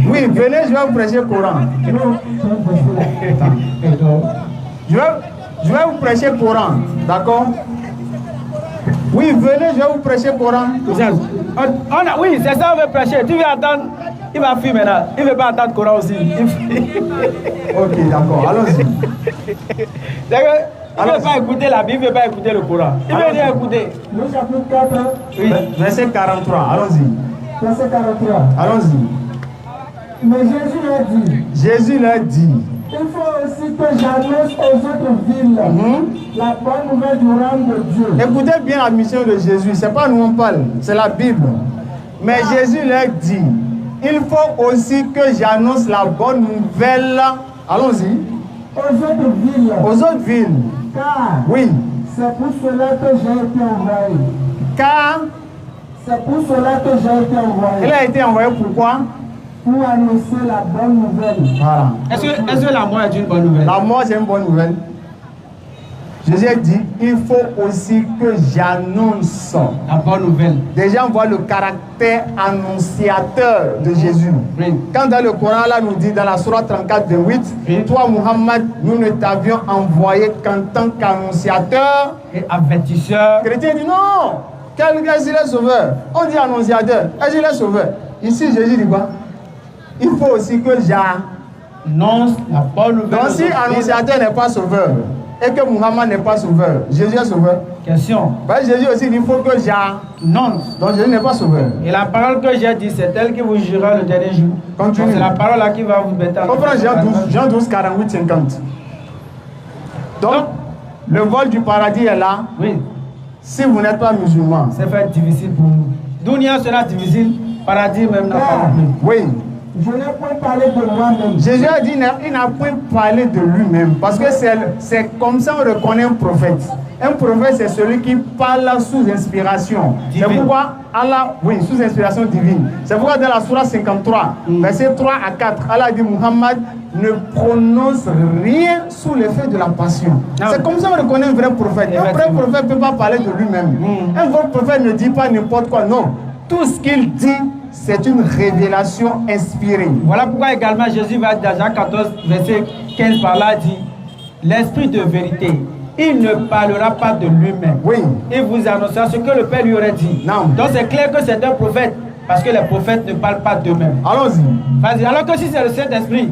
Oui, venez, je vais vous prêcher le Coran. Je vais vous prêcher le Coran. D'accord? Oui, venez, je vais vous prêcher le Coran. Oui, c'est ça, on veut prêcher. Tu veux attendre? Il va fuir maintenant. Il ne veut pas attendre le Coran aussi. Ok, d'accord, allons-y. Il ne veut pas écouter la Bible, il ne veut pas écouter le Coran. Il veut rien écouter. Le chapitre 4. Oui. Verset 43, allons-y. Verset 43. Allons-y. Mais Jésus leur dit. Jésus leur dit. Il faut aussi que j'annonce aux autres villes la bonne nouvelle du royaume de Dieu. Écoutez bien la mission de Jésus. Ce n'est pas nous on parle, c'est la Bible. Mais Jésus leur dit, il faut aussi que j'annonce la bonne nouvelle. Allons-y. Aux autres villes. Aux autres villes. Car oui. C'est pour cela que j'ai été envoyé. Car c'est pour cela que j'ai été envoyé. Il a été envoyé pourquoi? Pour annoncer la bonne nouvelle. Voilà. Est-ce que la mort est une bonne nouvelle? La mort c'est une bonne nouvelle. Jésus a dit, il faut aussi que j'annonce la bonne nouvelle. Déjà, on voit le caractère annonciateur de Jésus. Oui. Quand dans le Coran, là, nous dit dans la sourate 34, 8, toi, Muhammad, nous ne t'avions envoyé qu'en tant qu'annonciateur et avertisseur. Chrétien dit non, quel est le sauveur? On dit annonciateur, est-ce qu'il est sauveur? Ici, Jésus dit quoi? Il faut aussi que j'annonce la bonne nouvelle. Donc, si annonciateur n'est pas sauveur, et que Muhammad n'est pas sauveur, Jésus est sauveur. Question. Ben, Jésus aussi dit il faut que j'annonce. Donc Jésus n'est pas sauveur. Et la parole que j'ai dit, c'est elle qui vous jurera le dernier jour. Continue. C'est la parole là qui va vous mettre en. On prend Jean 12, 48, 50. Donc, le vol du paradis est là. Oui. Si vous n'êtes pas musulman. C'est fait difficile pour vous. Dunia sera difficile, paradis même n'a pas. Oui. Je n'ai point parlé de moi-même. Jésus a dit il n'a point parlé de lui-même. Parce que c'est comme ça on reconnaît un prophète. Un prophète, c'est celui qui parle sous inspiration. C'est pourquoi Allah, oui, sous inspiration divine. C'est pourquoi dans la Surah 53, versets 3 à 4, Allah dit Muhammad ne prononce rien sous l'effet de la passion. C'est comme ça qu'on reconnaît un vrai prophète. Un vrai prophète ne peut pas parler de lui-même. Un vrai prophète ne dit pas n'importe quoi. Non. Tout ce qu'il dit, c'est une révélation inspirée. Voilà pourquoi également Jésus va dans Jean 14, verset 15 par là, dit l'esprit de vérité, il ne parlera pas de lui-même. Oui. Il vous annoncera ce que le Père lui aurait dit. Non. Donc c'est clair que c'est un prophète, parce que les prophètes ne parlent pas d'eux-mêmes. Allons-y. Vas-y. Alors que si c'est le Saint-Esprit,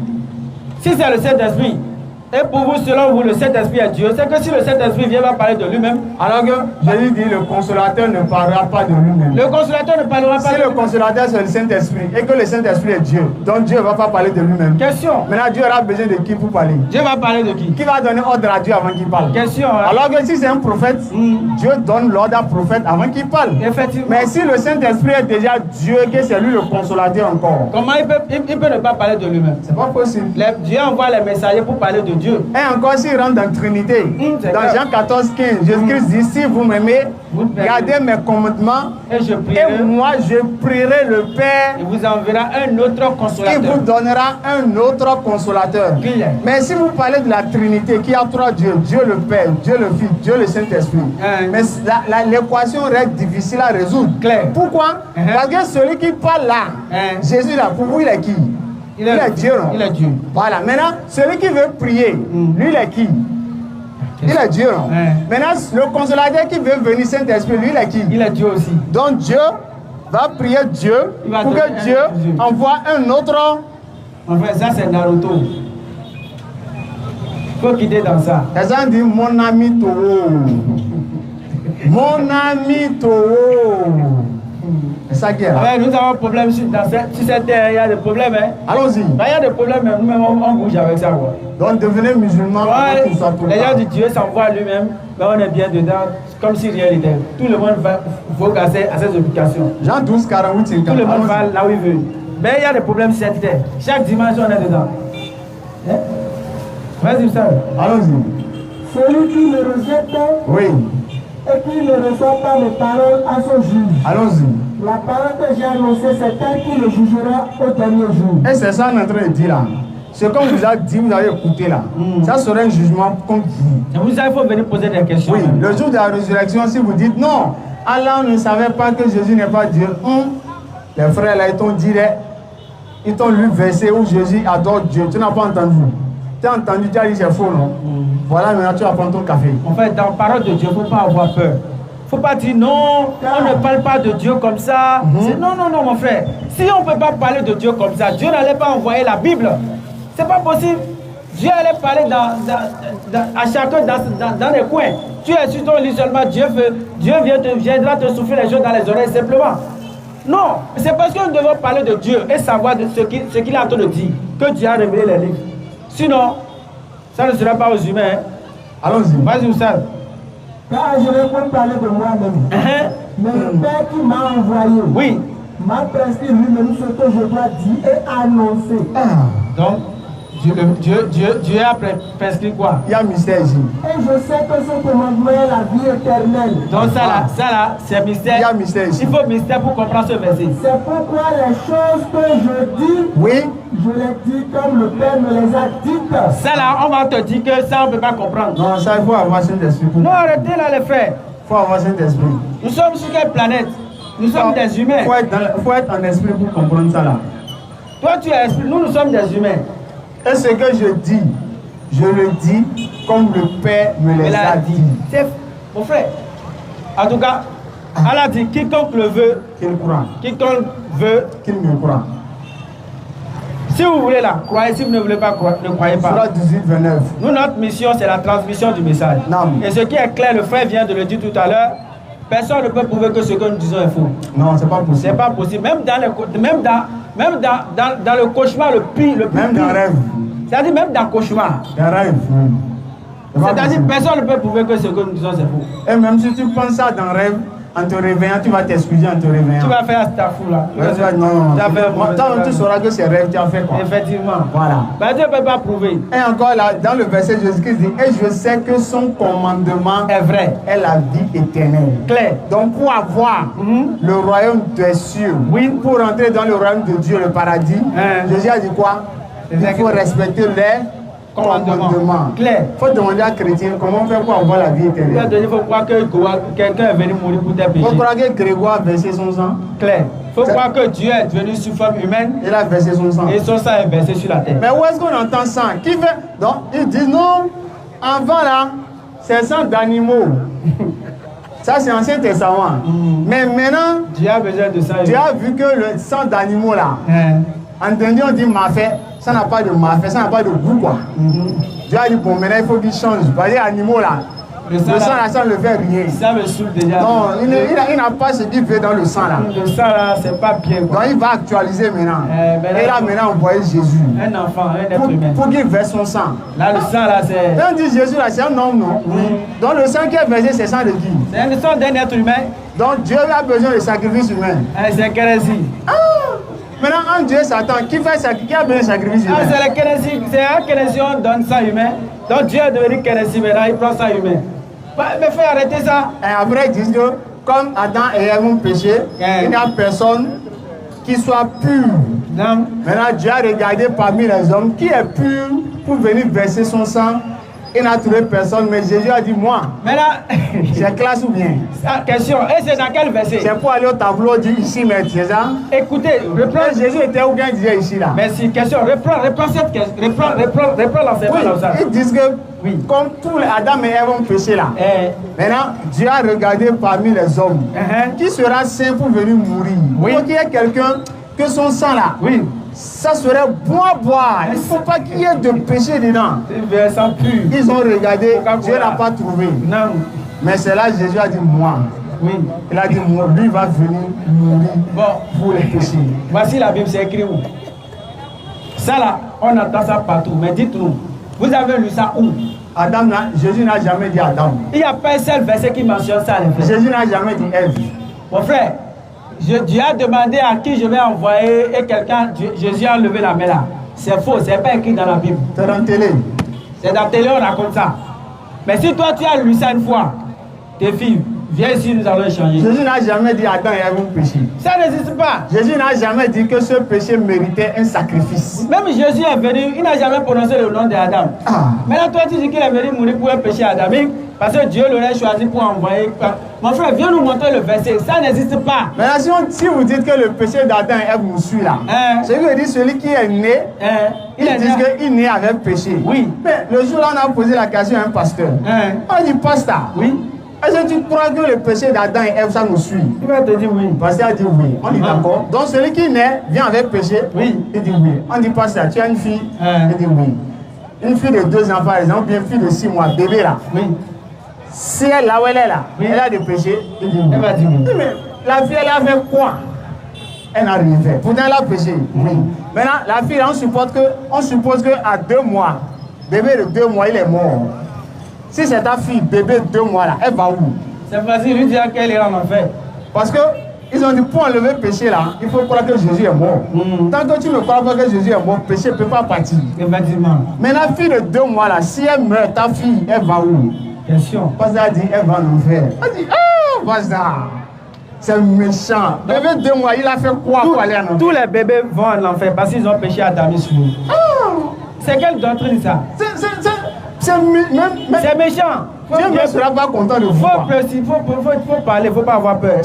et pour vous, selon vous, le Saint-Esprit est Dieu, c'est que si le Saint-Esprit vient parler de lui-même, alors que Jésus dit le consolateur ne parlera pas de lui-même. Le consolateur ne parlera pas de lui-même. Si le consolateur c'est le Saint-Esprit et que le Saint-Esprit est Dieu, donc Dieu ne va pas parler de lui-même. Question. Maintenant, Dieu aura besoin de qui pour parler? Dieu va parler de qui? Qui va donner ordre à Dieu avant qu'il parle? Question. Hein? Alors que si c'est un prophète, Dieu donne l'ordre à prophète avant qu'il parle. Effectivement. Mais si le Saint-Esprit est déjà Dieu, que c'est lui le consolateur encore. Comment il peut ne pas parler de lui-même? C'est pas possible. Dieu envoie les messagers pour parler de Dieu. Et encore s'il rentre dans Trinité, dans Jean 14, 15, Jésus-Christ dit, si vous m'aimez, gardez mes commandements, et moi je prierai le Père, il vous enverra un autre consolateur. Il vous donnera un autre consolateur. Mais si vous parlez de la Trinité, qui a trois dieux, Dieu le Père, Dieu le Fils, Dieu le Saint-Esprit, mais l'équation reste difficile à résoudre. Claire. Pourquoi? Parce que celui qui parle là, Jésus là, pour vous il est qui? Il est Dieu, non? Il est Dieu. Voilà. Maintenant, celui qui veut prier, lui, il est qui? Il est Dieu, non? Maintenant, le consolateur qui veut venir, Saint-Esprit, lui, il est qui? Il est Dieu aussi. Donc, Dieu va prier Dieu pour que Dieu envoie un autre. En fait, ça, c'est Naruto. Il faut quitter dans ça. Les gens disent mon ami Toho. Mon ami Toho. C'est ça qui est là. Ouais, nous avons un problème sur cette terre, il y a des problèmes. Hein. Allons-y. Il y a des problèmes, mais nous-mêmes, on bouge avec ça. Quoi. Donc devenez musulman. Ouais, les gens du Dieu s'envoient lui-même, mais on est bien dedans, comme si rien n'était. Tout le monde va à ses obligations. Jean 12, 48, 50. Tout le monde va là où il veut. Mais il y a des problèmes sur cette terre. Chaque dimanche, on est dedans. Hein? Vas-y, ça. Allons-y. Celui qui le rejette, oui, et qui ne reçoit pas les paroles à son juge. Allons-y. La parole que j'ai annoncée, c'est elle qui le jugera au dernier jour. Et c'est ça qu'on est en train de dire là. Ce qu'on vous a dit, vous avez écouté là. Ça serait un jugement contre vous. Vous savez, il faut venir poser des questions. Oui, le jour de la résurrection, si vous dites non, Allah ne savait pas que Jésus n'est pas Dieu. Les frères là, ils t'ont dit, ils t'ont lu verset où Jésus adore Dieu. Tu n'as pas entendu. Tu as entendu, tu as dit c'est faux, non? Voilà, maintenant tu vas prendre ton café. En fait, dans la parole de Dieu, il ne faut pas avoir peur. Il ne faut pas dire non, on ne parle pas de Dieu comme ça. Non, mon frère. Si on ne peut pas parler de Dieu comme ça, Dieu n'allait pas envoyer la Bible. Ce n'est pas possible. Dieu allait parler à chacun dans les coins. Tu es sur ton lit seulement, Dieu viendra te souffler les choses dans les oreilles simplement. Non, c'est parce que nous devons parler de Dieu et savoir de ce qu'il est en train de dire que Dieu a révélé les livres. Sinon, ça ne sera pas aux humains. Allons-y. Vas-y, Oussal. Car je vais pas parler de moi-même. Mais le Père qui m'a envoyé, oui, m'a prescrit lui-même ce que je dois dire et annoncer. Donc, Dieu a prescrit quoi? Il y a un mystère ici. Et je sais que ce commandement est la vie éternelle. Donc ça là, c'est mystère. Il y a un mystère ici. Il faut mystère pour comprendre ce verset. C'est pourquoi les choses que je dis, oui, je les dis comme le Père me les a dites. Ça là, on va te dire que ça on ne peut pas comprendre. Non, ça il faut avoir Saint-Esprit. Non, arrêtez là les frères. Il faut avoir Saint-Esprit. Nous sommes sur quelle planète? Nous sommes des humains. Il faut être en esprit pour comprendre ça là. Toi tu es esprit, nous sommes des humains. Et ce que je dis, je le dis comme le Père me les a dit. C'est mon frère. En tout cas, Allah dit quiconque le veut, qu'il croit. Quiconque veut, qu'il me croit. Si vous voulez la croire, si vous ne voulez pas croire, ne croyez pas. Surah 18, 29. Nous, notre mission, c'est la transmission du message. Non. Et ce qui est clair, le frère vient de le dire tout à l'heure, personne ne peut prouver que ce que nous disons est faux. Non, c'est pas possible. C'est pas possible. Même dans le cauchemar le pire. Même dans le rêve. C'est-à-dire même dans le cauchemar. Dans le rêve. C'est-à-dire personne ne peut prouver que ce que nous disons c'est faux. Et même si tu penses ça dans le rêve, En te réveillant, tu vas t'excuser en te réveillant. Tu vas faire ta fou là. Non. Tu sauras que c'est rêve, tu as fait quoi? Effectivement. Voilà. Mais Dieu ne peut pas prouver. Et encore là, dans le verset, Jésus-Christ dit, et je sais que son commandement est vrai. Est la vie éternelle. Clair. Donc pour avoir le royaume des cieux, pour entrer dans le royaume de Dieu, le paradis, Jésus a dit quoi? Il faut respecter les commandements. Clair. Il faut demander à chrétien comment faire pour avoir la vie éternelle. Il faut croire que quelqu'un est venu mourir pour tes péchés. Il faut croire que Grégoire a versé son sang. Clair. Il faut croire que Dieu est venu sous forme humaine. Il a versé son sang. Et son sang est versé sur la terre. Mais où est-ce qu'on entend ça? Qui fait? Donc, ils disent non, avant là, c'est sang d'animaux. Ça, c'est l'Ancien Testament. Mais maintenant, Dieu a besoin de ça. Dieu a vu que le sang d'animaux là, entendu, on dit mafé, ça n'a pas de mafé, ça n'a pas de goût quoi. Dieu a dit bon, maintenant il faut qu'il change. Vous voyez, animaux là, le sang là, ça ne fait rien. Ça me saoule déjà. Non, il n'a pas ce qu'il veut dans le sang là. Le sang là, c'est pas bien quoi. Donc il va actualiser maintenant. Et là maintenant, on voit Jésus. Un enfant, un être humain. Pour qu'il verse son sang. Là, le sang là, c'est. On dit Jésus là, c'est un homme, non? Donc le sang qui est versé, c'est le sang de qui? C'est le sang d'un être humain. Donc Dieu a besoin de sacrifice humain. C'est Kérésie. Maintenant, en Dieu Satan, qui a besoin de sacrifice humain? C'est la Kérésie. C'est un Kérésie, on donne sang humain. Donc Dieu est devenu Kérésie, maintenant il prend sang humain. Mais faut arrêter ça. Et après, ils disent que comme Adam et Ève ont péché, il n'y a personne qui soit pur. Non. Maintenant, Dieu a regardé parmi les hommes qui est pur pour venir verser son sang. Il n'a trouvé personne, mais Jésus a dit moi. Maintenant, c'est classe ou bien? Question, et c'est dans quel verset? C'est pour aller au tableau, dire ici, mais c'est ça? Écoutez, reprends. Jésus était où bien disait ici là? Merci, question, reprends cette question, reprends l'enseignement dans ça. Ils disent que, comme tous les Adam et Ève ont péché là, maintenant, Dieu a regardé parmi les hommes qui sera saint pour venir mourir. Il faut qu'il y ait quelqu'un que son sang là. Ça serait bon à boire. Il ne faut pas qu'il y ait de péché dedans. Ils ont regardé, Dieu n'a pas trouvé. Non. Mais c'est là Jésus a dit moi. Il a dit moi, lui va venir mourir pour les péchés. Voici la Bible, c'est écrit où? Ça là, on entend ça partout. Mais dites-nous, vous avez lu ça où? Jésus n'a jamais dit Adam. Il n'y a pas un seul verset qui mentionne ça. Jésus n'a jamais dit Ève. Mon frère, Dieu a demandé à qui je vais envoyer et quelqu'un, Jésus a levé la main là. C'est faux, c'est pas écrit dans la Bible. C'est dans la télé. C'est dans la télé, on raconte ça. Mais si toi tu as lu ça une fois, tes filles, viens ici, nous allons échanger. Jésus n'a jamais dit Adam et Ève ont péché. Ça n'existe pas. Jésus n'a jamais dit que ce péché méritait un sacrifice. Même Jésus est venu, il n'a jamais prononcé le nom d'Adam. Maintenant toi tu dis qu'il est venu mourir pour un péché adamique. Parce que Dieu l'aurait choisi pour envoyer. Mon frère, viens nous montrer le verset. Ça n'existe pas. Maintenant, si vous dites que le péché d'Adam et Ève nous suit là, c'est que dit celui qui est né, ils disent qu'il est né avec péché. Oui. Mais le jour là, on a posé la question à un pasteur. On dit, pasteur, est-ce que tu crois que le péché d'Adam et Ève, ça nous suit? Il va te dire oui. Le pasteur a dit oui. On dit d'accord. Donc celui qui naît vient avec péché? Oui. Il dit oui. On dit, pasteur, tu as une fille? Il dit oui. Une fille de 2 ans par exemple, bien une fille de 6 mois, bébé là. Oui. Si elle là où elle est là, elle a des péchés, il dit oui. Elle va dire oui. Mais la fille elle a fait quoi? Elle n'a rien fait. Pourtant elle a péché. Oui. Maintenant la fille là, on suppose que à 2 mois, bébé de 2 mois il est mort. Si c'est ta fille, bébé de 2 mois là, elle va où? C'est facile, lui dire qu'elle est en enfer. Parce que ils ont dit pour enlever le péché là, il faut croire que Jésus est mort. Tant que tu ne crois pas que Jésus est mort, le péché ne peut pas partir. Effectivement. Mais la fille de 2 mois là, si elle meurt, ta fille, elle va où? Question. Parce qu'elle dit, elle va en enfer. Elle dit, ah, c'est méchant. Bébé de 2 mois, il a fait quoi pour aller en enfer? Tous les bébés vont en enfer parce qu'ils ont péché Adam sur nous. C'est quelle doctrine ça? C'est méchant. Dieu ne sera pas content de vous. Il faut parler, il ne faut pas avoir peur.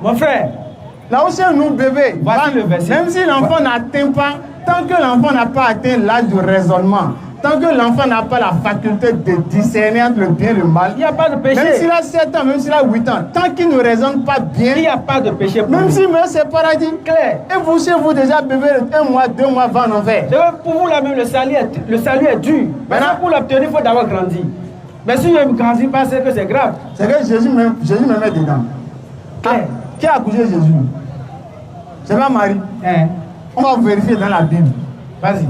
Mon frère, là où c'est nous bébés, même si l'enfant n'atteint pas, tant que l'enfant n'a pas atteint l'âge de raisonnement, tant que l'enfant n'a pas la faculté de discerner entre le bien et le mal, il n'y a pas de péché. Même s'il a 7 ans, même s'il a 8 ans, tant qu'il ne raisonne pas bien, il n'y a pas de péché pour même s'il meurt, c'est paradis. Clair. Et vous, chez vous, déjà, bébé, 1 mois, 2 mois, va en enfer. Pour vous, là même, le salut est dur. Maintenant, pour l'obtenir, il faut d'abord grandir. Mais si je ne grandis pas, c'est que c'est grave. C'est que Jésus me met dedans. Qui a accouché Jésus? C'est pas Marie. On va vérifier dans la Bible. Vas-y.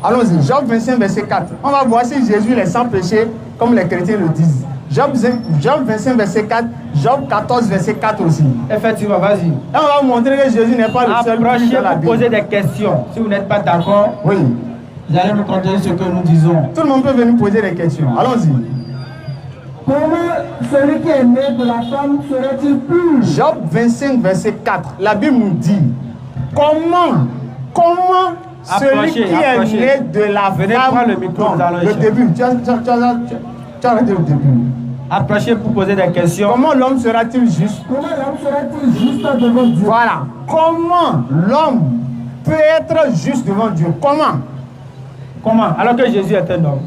Allons-y, Jean 25, verset 4. On va voir si Jésus est sans péché, comme les chrétiens le disent. Job 25, verset 4, Job 14, verset 4 aussi. Effectivement, vas-y. Et on va vous montrer que Jésus n'est pas le seul qui dans la Approchez pour poser des questions. Si vous n'êtes pas d'accord, oui, vous allez nous contredire ce que nous disons. Tout le monde peut venir poser des questions. Allons-y. Comment celui qui est né de la femme serait-il pur? Job 25, verset 4. La Bible nous dit comment celui qui est né de la femme. Le micro, le début. Tu as arrêté le début. Approchez pour poser des questions. Comment l'homme sera-t-il juste? Comment l'homme sera-t-il juste devant Dieu? Voilà. Comment l'homme peut être juste devant Dieu? Comment? Alors que Jésus est un homme.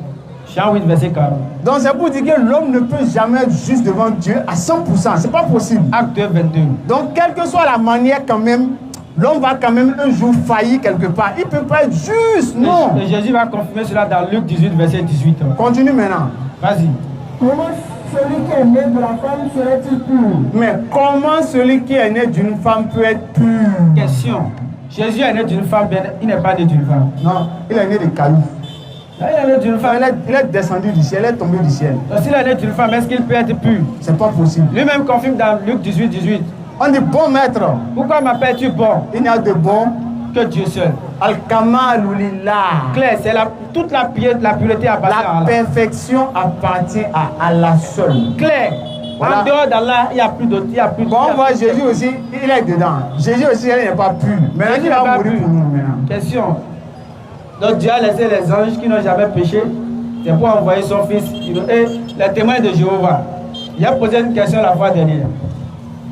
Jean 8, verset 40. Donc c'est pour dire que l'homme ne peut jamais être juste devant Dieu à 100%. C'est pas possible. Acte 22. Donc quelle que soit la manière quand même, l'homme va quand même un jour faillir quelque part. Il ne peut pas être juste, non. Et Jésus va confirmer cela dans Luc 18, verset 18. Continue maintenant. Vas-y. Comment celui qui est né de la femme serait-il pur? Mais comment celui qui est né d'une femme peut être pur? Question. Jésus est né d'une femme, bien, il n'est pas né d'une femme. Non, il est né de cailloux. Il est né d'une femme. Il est descendu du ciel, il est tombé du ciel. Donc s'il est né d'une femme, est-ce qu'il peut être pur? C'est pas possible. Lui-même confirme dans Luc 18, 18. On dit bon maître. Pourquoi m'appelles-tu bon? Il n'y a de bon que Dieu seul. Al-Kamalulillah. Claire, c'est toute la pureté appartient à Allah. La perfection appartient à Allah seul. Claire. Voilà. En dehors d'Allah, il n'y a plus d'autre. Bon, on voit Jésus aussi, il est dedans. Jésus aussi, il n'est pas pur. Maintenant, il va mourir pour nous maintenant. Question. Donc Dieu a laissé les anges qui n'ont jamais péché. C'est pour envoyer son fils. Et les témoins de Jéhovah. Il a posé une question la fois dernière.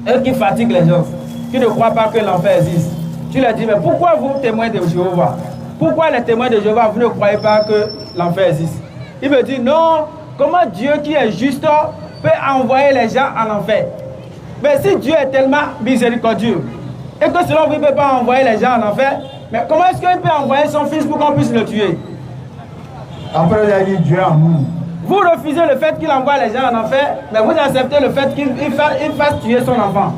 Eux qui fatiguent les gens, qui ne croient pas que l'enfer existe. Tu leur dis, mais pourquoi vous, témoins de Jéhovah? Pourquoi les témoins de Jéhovah, vous ne croyez pas que l'enfer existe? Il me dit, non, comment Dieu qui est juste peut envoyer les gens en enfer? Mais si Dieu est tellement miséricordieux, et que selon vous, il ne peut pas envoyer les gens en enfer, mais comment est-ce qu'il peut envoyer son fils pour qu'on puisse le tuer? Après, il a dit, Dieu est amour. Vous refusez le fait qu'il envoie les gens en enfer, mais vous acceptez le fait qu'il fasse tuer son enfant.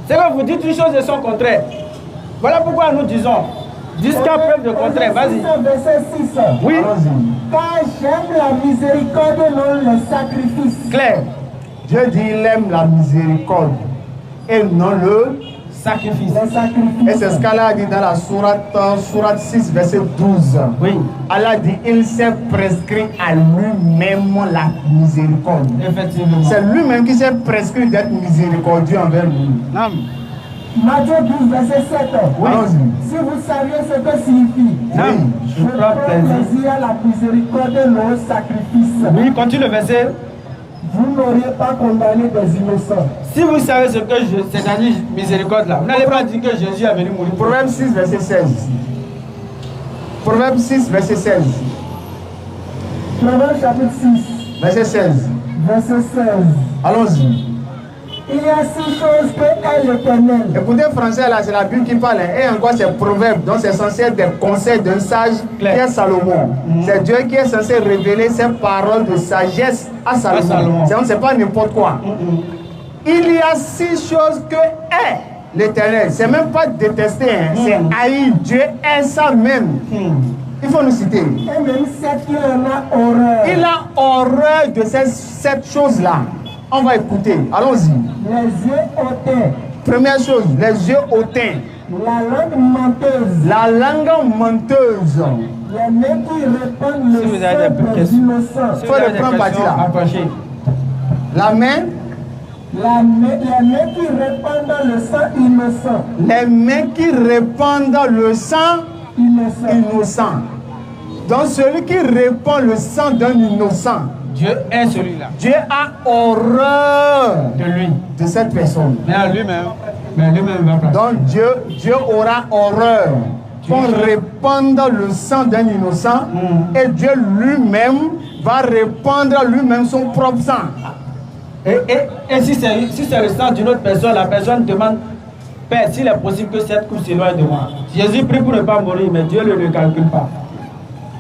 C'est que vous dites une chose et son contraire. Voilà pourquoi nous disons, jusqu'à preuve de contraire, vas-y. Verset 6. Oui. Car j'aime la miséricorde, non le sacrifice. Claire. Dieu dit, il aime la miséricorde et non le sacrifice. Et c'est ce qu'Allah a dit dans la sourate 6, verset 12. Oui. Allah dit, il s'est prescrit à lui-même la miséricorde. Effectivement. C'est lui-même qui s'est prescrit d'être miséricordieux envers nous. Matthieu 12, verset 7. Oui. Si vous saviez ce que signifie, je prends plaisir à la miséricorde, non au sacrifice. Oui, continue le verset. Vous n'auriez pas condamné des innocents. Si vous savez ce que c'est-à-dire miséricorde là, vous n'allez pas dire que Jésus est venu mourir. Proverbe 6, verset 16. Proverbe 6, verset 16. Proverbe chapitre 6. Verset 16. Verset 16. Allons-y. Il y a 6 choses que est l'Éternel. Écoutez, français là, c'est la Bible qui parle. Et encore, c'est Proverbe. Donc, c'est censé être des conseils d'un sage qui est Salomon. C'est Dieu qui est censé révéler ses paroles de sagesse à Salomon. C'est pas n'importe quoi. Il y a 6 choses que est l'Éternel. C'est même pas détester, hein. C'est haïr. Dieu est ça même. Il faut nous citer. Et même 7 qui en a horreur. Il a horreur de ces 7 choses-là. On va écouter. Allons-y. Les yeux hautains. Première chose, les yeux hautains. La langue menteuse. La langue menteuse. Les mains qui répandent le sang des innocents. Il faut le prendre parti là. La main. Les mains qui répandent le sang innocent. Les mains qui répandent le sang innocent. Donc celui qui répand le sang d'un innocent. Dieu est celui-là. Dieu a horreur de lui, de cette personne. Mais lui-même va prendre. Donc Dieu aura horreur qu'on répande le sang d'un innocent et Dieu lui-même va répandre lui-même son propre sang. Et si c'est le sang d'une autre personne, la personne demande, Père, s'il est possible que cette coupe s'éloigne de moi. Jésus prie pour ne pas mourir, mais Dieu ne le calcule pas.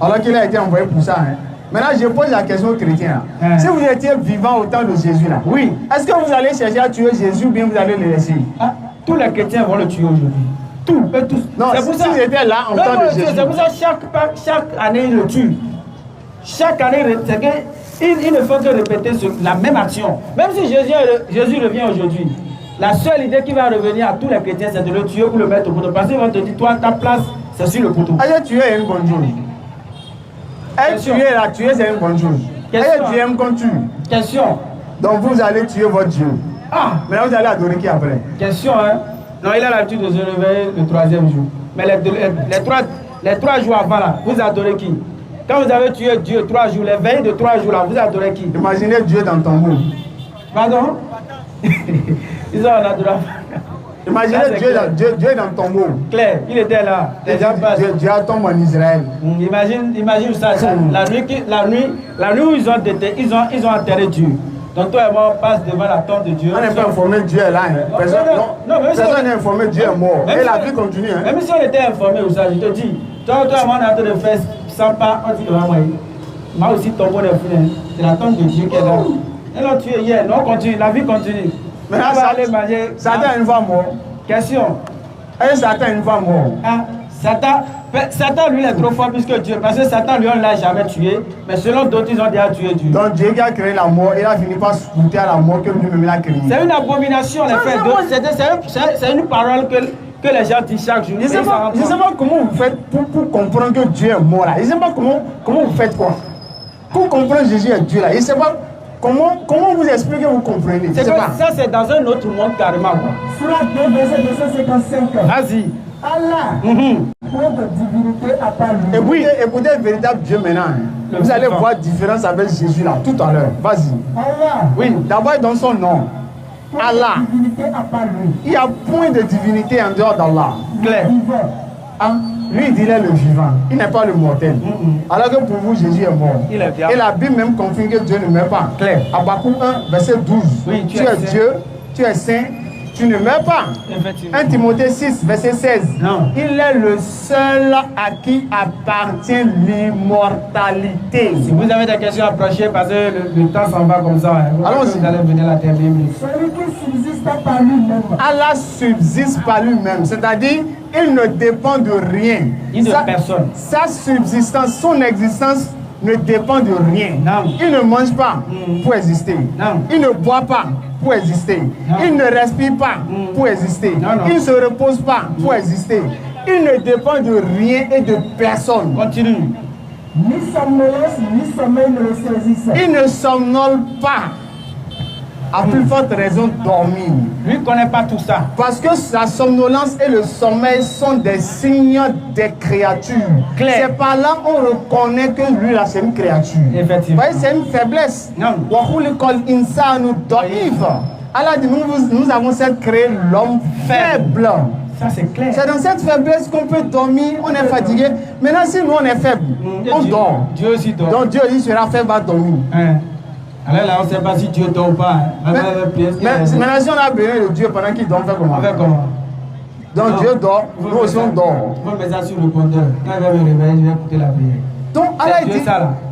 Alors qu'il a été envoyé pour ça. Hein. Maintenant, je pose la question aux chrétiens. Si vous étiez vivant au temps de Jésus, là, oui. Est-ce que vous allez chercher à tuer Jésus ou bien vous allez le laisser? Tous les chrétiens vont le tuer aujourd'hui. Tous. Non, si vous étiez là en temps de Jésus. C'est pour ça chaque année, il le tue. Chaque année, Ils ne font que répéter la même action. Même si Jésus revient aujourd'hui, la seule idée qui va revenir à tous les chrétiens, c'est de le tuer ou le mettre au poteau. Parce qu'ils vont te dire, toi, ta place, c'est sur le poteau. Aller tuer est une bonne chose. La tuer, c'est une bonne chose. Aller tuer qu'on tue. Question. Donc vous allez tuer votre Dieu. Ah! Maintenant vous allez adorer qui après? Question, hein? Non, il a l'habitude de se réveiller le 3e jour. Mais les 3 jours avant là, vous adorez qui? Quand vous avez tué Dieu 3 jours, les veilles de 3 jours là, vous adorez qui? Imaginez Dieu dans ton mot. Pardon? Ils ont un adoration. Imaginez Dieu dans ton mot. Claire, il était là. Dieu tombe en Israël. Imagine ça. La nuit où ils ont enterré Dieu. Donc toi et moi, on passe devant la tombe de Dieu. On n'est pas informé Dieu est là. Personne n'est informé Dieu est mort. Et la vie continue. Hein? Même si on était informé, je te dis, toi et moi, on est en train de faire 100 pas, on dit devant moi. Moi aussi, tombeau de fou. C'est la tombe de Dieu qui est là. Et l'on tué hier. Non, on continue. La vie continue. Maintenant, on va aller manger. Satan est une femme mort. Question. Et Satan est une femme mort. Ah, Satan, lui, il est trop fort plus que Dieu. Parce que Satan, lui, on ne l'a jamais tué. Mais selon d'autres, ils ont déjà tué Dieu. Donc Dieu qui a créé la mort, il a fini par goûter à la mort que lui-même a créée. C'est une abomination, les frères. C'est une parole que les gens disent chaque jour. Je ne sais pas comment vous faites pour comprendre que Dieu est mort là. Je ne sais pas comment vous faites quoi. Pour comprendre Jésus est Dieu là. Je ne sais pas comment vous expliquez, vous comprenez. Ça, c'est dans un autre monde carrément. Surat 2, verset 255. Vas-y. Allah, de divinité à part lui. Écoutez le véritable Dieu maintenant. Vous allez voir différence avec Jésus là, tout à l'heure. Vas-y. Allah. Oui, d'abord dans son nom. Allah. Divinité à part lui. Il n'y a point de divinité en dehors d'Allah. Claire. Hein? Lui, il dit est le vivant. Il n'est pas le mortel. Alors que pour vous, Jésus est mort. Et la Bible même confirme que Dieu ne meurt pas. Claire. Habakkuk 1, verset 12. Oui, tu es Dieu, tu es saint, tu ne meurs pas. 1 Timothée 6, verset 16. Non. Il est le seul à qui appartient l'immortalité. Si vous avez des questions à approcher, parce que le temps s'en va comme ça. Allons-y. Vous allez venir la terre Bible. Celui qui subsiste par lui-même. Allah subsiste par lui-même. C'est-à-dire, il ne dépend de rien. Ni de personne. Sa subsistance, son existence ne dépend de rien. Non. Il ne mange pas pour exister. Non. Il ne boit pas pour exister. Non. Il ne respire pas pour exister. Non, non. Il ne se repose pas pour exister. Il ne dépend de rien et de personne. Continue. Ni somnolence, ni sommeil ne le saisissent. Il ne somnole pas. À plus forte raison, dormir. Lui ne connaît pas tout ça. Parce que la somnolence et le sommeil sont des signes des créatures. Claire. C'est par là qu'on reconnaît que lui là c'est une créature. Effectivement. Vous voyez, c'est une faiblesse. Non. Allah dit nous avons certes créé l'homme faible. Ça c'est clair. C'est dans cette faiblesse qu'on peut dormir, on est fatigué. Maintenant si nous on est faible, on dort. Dieu aussi dort. Donc Dieu il sera faible à dormir. Alors là, on ne sait pas si Dieu dort ou pas. Mais maintenant, si on a besoin de Dieu pendant qu'il dort, on fait comment? Donc non. Dieu dort, nous aussi on dort. Je vais mettre ça sur le compteur. Quand il va me réveiller, je vais écouter la prière. Donc Allah dit,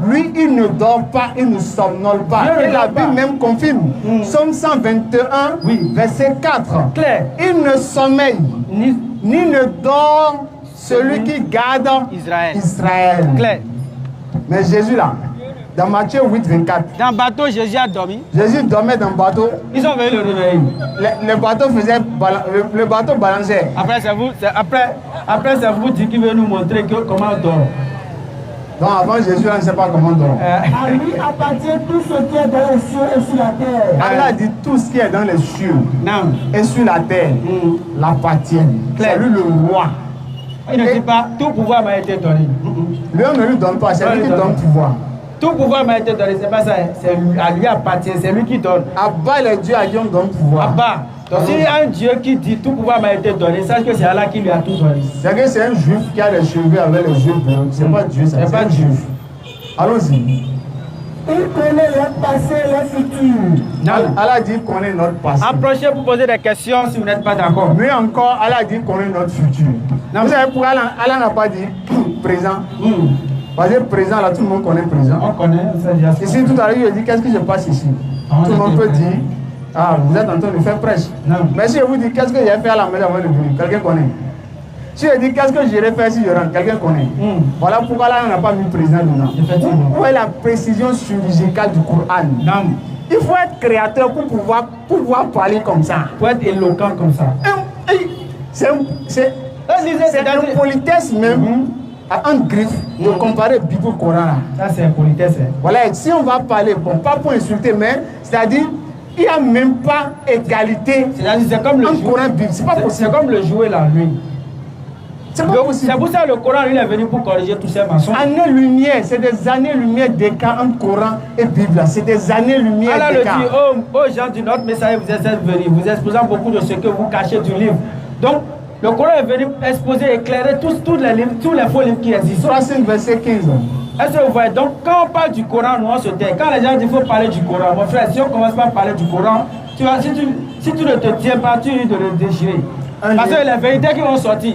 lui il ne dort pas, il ne somnole pas. Et la Bible même confirme. Psaume 121, oui. Verset 4. Claire. Il ne sommeille, ni ne dort celui qui garde Israël. Claire. Mais Jésus là, dans Matthieu 8, 24. Dans le bateau, Jésus a dormi. Jésus dormait dans le bateau. Ils ont venu le réveiller. Le bateau faisait le bateau balançait. Après, c'est vous qui veut nous montrer comment on dort. Donc avant Jésus, on ne sait pas comment on dort. À lui appartient tout ce qui est dans les cieux et sur la terre. Allah dit tout ce qui est dans les cieux et sur la terre l'appartient. C'est lui le roi. Il ne dit pas tout pouvoir m'a été donné. Lui on ne lui donne pas, c'est lui qui donne pouvoir. Tout pouvoir m'a été donné, c'est pas ça, c'est à lui appartient, c'est lui qui donne. Abba le Dieu à qui on donne pouvoir. Abba. Donc s'il y a un Dieu qui dit tout pouvoir m'a été donné, sache que c'est Allah qui lui a tout donné. C'est que c'est un juif qui a les cheveux avec les yeux bleus. C'est pas Dieu, c'est pas Dieu. Allons-y. Il connaît leur passé et leur futur. Allah dit qu'on connaît notre passé. Approchez pour poser des questions si vous n'êtes pas d'accord. Mais encore, Allah dit qu'on connaît notre futur. Vous savez pourquoi Allah n'a pas dit présent? Parce que présent, là, tout le monde connaît présent. On connaît, ça déjà. Ici, tout à l'heure, il dit qu'est-ce que je passe ici? Tout le monde peut dire, ah, vous êtes en train de faire prêche. Non. Mais si je vous dis qu'est-ce que j'ai fait à la maison avant de venir, quelqu'un connaît? Tu as dit qu'est-ce que j'irais faire si je rentre? Quelqu'un connaît. Voilà pourquoi là on n'a pas mis président dedans. Où est la précision chirurgicale du Coran? Non. Il faut être créateur pour pouvoir parler comme ça. Pour être éloquent comme ça. C'est une politesse même à un griffe de comparer Bible au Coran. Ça c'est une politesse. Hein. Voilà, si on va parler, bon, pas pour insulter, mais c'est-à-dire il n'y a même pas égalité. C'est comme le Coran Bible. C'est pas possible. C'est comme le jouer la nuit. C'est pas possible. C'est pour ça que le Coran il est venu pour corriger tous ces mensonges. Années-lumière, c'est des années-lumière d'écart entre Coran et Bible. C'est des années-lumière d'écart. Allah le dit aux gens du notre message, vous êtes venus, vous exposant beaucoup de ce que vous cachez du livre. Donc, le Coran est venu exposer, éclairer tous les faux livres qui existent. 3, verset 15. Est-ce que vous voyez? Donc, quand on parle du Coran, nous on se tait. Quand les gens disent qu'il faut parler du Coran, mon frère, si on commence par parler du Coran, tu vois, si tu ne te tiens pas, tu risques de le déchirer. Parce que les vérités qui vont sortir.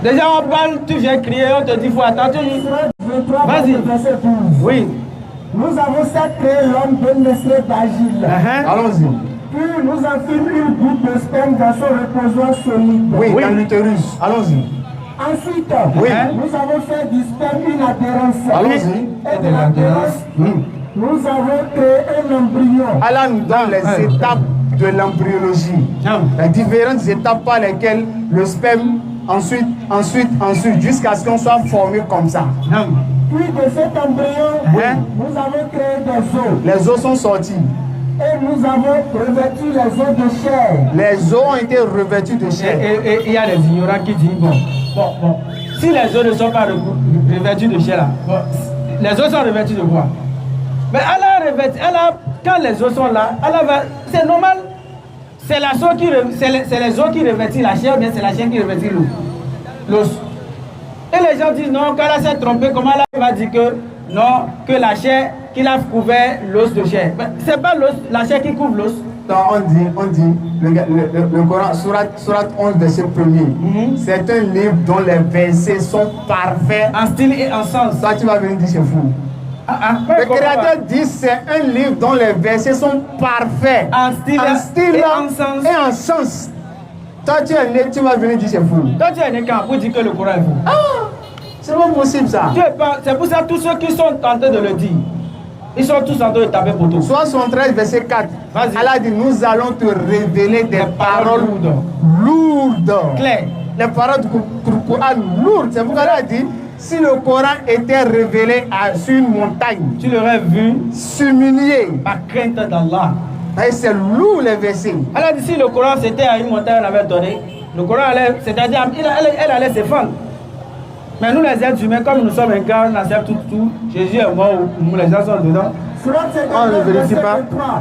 Déjà, on parle, tu viens crier, on te dit qu'il faut attendre. Vas-y. Oui. Nous avons certes créé l'homme de l'esprit d'agile. Allons-y. Puis nous enfilons une goutte de sperme dans son reposoir solide. Oui, dans l'utérus. Allons-y. Ensuite, oui. Nous avons fait du sperme une adhérence. Allons-y. Et de l'adhérence, nous avons créé un embryon. Allah nous donne les étapes de l'embryologie. Les différentes étapes par lesquelles le sperme, ensuite, jusqu'à ce qu'on soit formé comme ça. Puis de cet embryon, nous avons créé des os. Les os sont sortis. Et nous avons revêtu les os de chair. Les os ont été revêtus de chair. Et il y a des ignorants qui disent, bon, si les os ne sont pas revêtus de chair, là, les os sont revêtus de quoi? Mais quand les os sont là, c'est normal. C'est les os qui revêtissent la chair, ou bien c'est la chair qui revêtit l'os. Et les gens disent non, quand Allah s'est trompé, comment Allah va dire que non, que la chair qu'il a couvert l'os de chair. C'est pas l'os, la chair qui couvre l'os. On dit, le Coran, surat 11, verset 1er, c'est un livre dont les versets sont parfaits. En style et en sens. Ça, tu vas venir dire c'est fou. Le créateur dit c'est un livre dont les versets sont parfaits. En style et en sens. Et en sens. Toi, tu es né, tu vas venir dire c'est fou. Toi, tu es né quand pour dire que le Coran est fou. C'est pas possible ça. C'est pour ça que tous ceux qui sont tentés de le dire, ils sont tous en train de taper pour tout. Soit 73, verset 4. Allah dit nous allons te révéler des paroles lourdes. Claires. Les paroles du Coran lourdes. C'est pourquoi Allah dit si le Coran était révélé sur une montagne, tu l'aurais vu s'humilier par crainte d'Allah. Et c'est lourd les versets. Allah dit si le Coran c'était à une montagne, on avait donné, le Coran allait, c'est-à-dire elle allait s'effondrer. Mais nous les êtres humains, comme nous sommes un gars, on accepte tout. Jésus est mort, nous les gens sont dedans. On ne vérifie pas.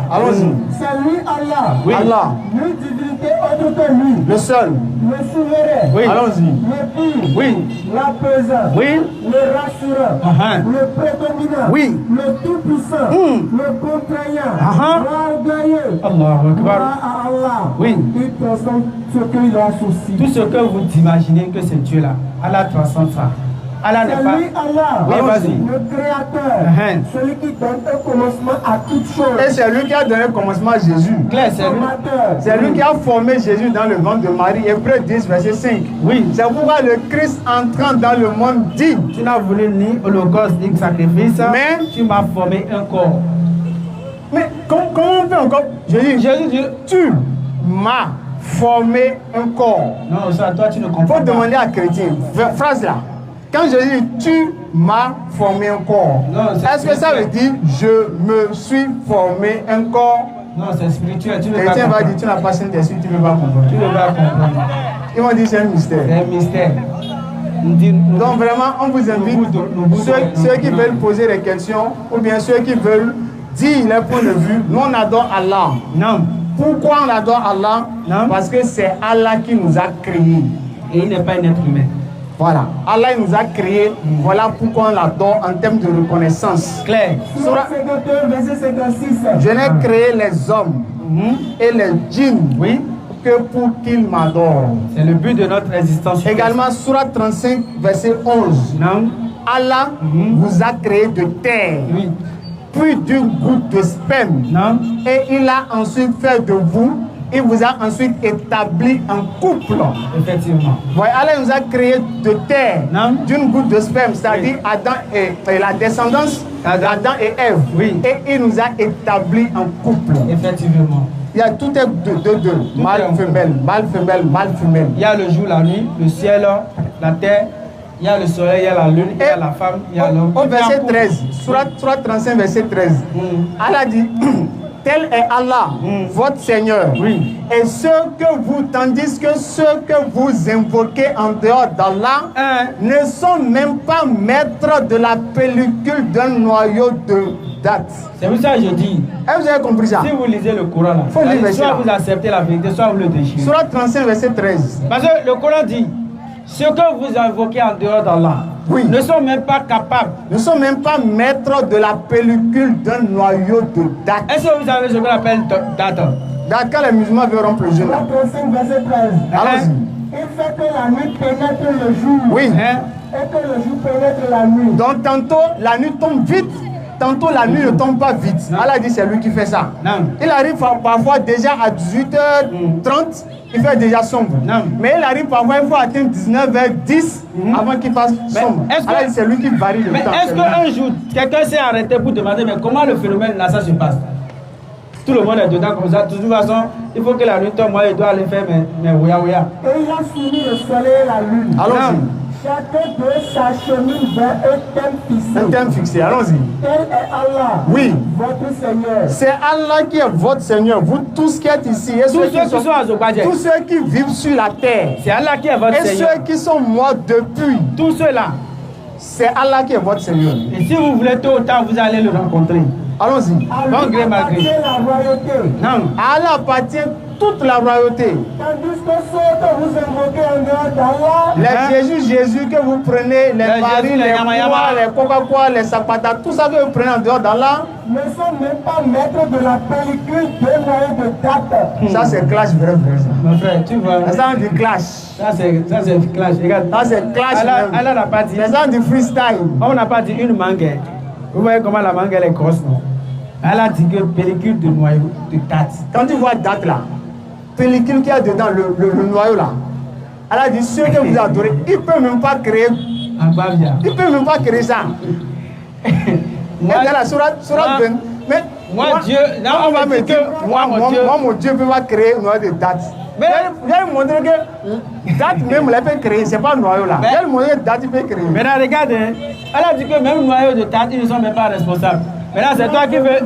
Allons-y. C'est lui Allah. Oui. Allah. Nulle divinité autre que lui. Le seul. Le souverain. Oui. Allons-y. Le pire. Oui. L'apaisant. Oui. Le rassurant. Le prédominant. Oui. Le tout-puissant. Le contraignant. L'orgueilleux. Allahu Akbar. À Allah. Oui. Il transcende ce qu'il a souci. Tout ce que vous imaginez que c'est Dieu là, Allah transcende ça. Allah n'est pas. Lui, Allah, oui, vas-y. Le créateur, celui qui donne un commencement à toutes choses. Et c'est lui qui a donné le commencement à Jésus. Claire, c'est lui. C'est lui qui a formé Jésus dans le ventre de Marie. Hébreux 10, verset 5. Oui. C'est pourquoi le Christ entrant dans le monde dit. Tu n'as voulu ni holocauste ni sacrifice, mais tu m'as formé un corps. Mais comment on peut encore? Jésus dit, tu m'as formé un corps. Non, ça, toi tu ne comprends pas. Il faut demander à chrétien. Phrase là. Quand je dis tu m'as formé un corps, est-ce que ça veut dire je me suis formé un corps? Non, c'est spirituel. Tu ne vas pas comprendre. Va dire tu n'as pas Saint-Esprit, tu ne vas pas comprendre. Tu ne vas pas comprendre. Ils vont dire c'est un mystère. C'est un mystère. Donc vraiment, on vous invite, ceux qui veulent poser des questions, ou bien ceux qui veulent dire leur point de vue, nous on adore Allah. Non. Pourquoi on adore Allah? Non. Parce que c'est Allah qui nous a créés. Et il n'est pas un être humain. Voilà. Allah nous a créés. Voilà pourquoi on l'adore en termes de reconnaissance. Claire. Sourate 51, verset 56. Je n'ai créé les hommes et les djinns que pour qu'ils m'adorent. C'est le but de notre existence. Également, Sourate 35, verset 11. Non. Allah vous a créé de terre. Puis d'une goutte de sperme. Non. Et il a ensuite fait de vous il vous a ensuite établi en couple. Effectivement. Voyez, Allah nous a créé de terre, d'une goutte de sperme, c'est-à-dire Adam et la descendance d'Adam et Ève. Oui. Et il nous a établi en couple. Effectivement. Il y a tout est deux. Mâle, femelle, mâle, femelle, mâle, femelle. Il y a le jour, la nuit, le ciel, la terre, il y a le soleil, il y a la lune, il y a la femme, il y a l'homme. Au verset 13, Surat 35, verset 13, Allah dit, tel est Allah, votre Seigneur. Oui. Et tandis que ceux que vous invoquez en dehors d'Allah ne sont même pas maîtres de la pellicule d'un noyau de date. C'est pour ça que je dis. Vous avez compris ça? Si vous lisez le Coran, là, soit vous acceptez la vérité, soit vous le déchirez. Surat 35, verset 13. Parce que le Coran dit, ceux que vous invoquez en dehors d'Allah ne sont même pas capables. Ne sont même pas maîtres de la pellicule d'un noyau de date. Est-ce que vous savez ce qu'on appelle date? Date, quand les musulmans veulent rompre le jeûne. Surat 35, verset 13. Allons-y. Il fait que la nuit pénètre le jour. Oui. Et que le jour pénètre la nuit. Donc tantôt la nuit tombe vite, tantôt la nuit ne tombe pas vite. Allah dit c'est lui qui fait ça. Il arrive parfois déjà à 18h30, il fait déjà sombre. Mais il arrive parfois, il faut atteindre 19h10 avant qu'il fasse sombre. Allah dit c'est lui qui varie le temps. Mais est-ce qu'un jour, quelqu'un s'est arrêté pour demander mais comment le phénomène là ça se passe? Tout le monde est dedans comme ça. De toute façon, il faut que la nuit tombe, moi je dois aller faire mes ouya. Et il a soumis le soleil et la lune. Allons-y. Chacun d'eux s'achemine vers un thème fixé. Un thème fixé, allons-y. Tel est Allah, oui, votre Seigneur. C'est Allah qui est votre Seigneur. Vous tous qui êtes ici, et tous ceux qui vivent sur la terre, c'est Allah qui est votre Seigneur. Et ceux qui sont morts depuis, tous ceux-là, c'est Allah qui est votre Seigneur. Et si vous voulez tôt ou tard, vous allez le rencontrer. Allons-y. Bon gré malgré. La royauté. Non. À Allah appartient toute la royauté. Tandis que ceux que vous invoquez en dehors d'Allah, les Jésus que vous prenez, les paris, les pois, les Coca-Cola, les sapata, tout ça que vous prenez en dehors d'Allah, ne sont même pas maîtres de la pellicule d'un noyau de date. Ça c'est clash vrai. Mon frère, tu vois. Ça c'est du clash. Ça c'est clash. Regarde. Ça c'est clash. Allah n'a pas dit. C'est ça du freestyle. On n'a pas dit une mangue. Vous voyez comment la mangue elle est grosse, non? Elle a dit que pellicule de noyau de date. Quand tu vois date là, pellicule qu'il y a dedans, le noyau là, elle a dit ceux que vous adorez, il ne peut même pas créer. Il ne peut même pas créer ça. Moi, Dieu, là on va me dire que moi, mon Dieu ne peut pas créer un noyau de date. Mais je vais montrer que date même, elle peut créer, ce n'est pas un noyau là. Je vais montrer que date, il peut créer. Mais là, regarde, elle a dit que même noyau de date, ils ne sont même pas responsables. Maintenant, c'est toi qui veux.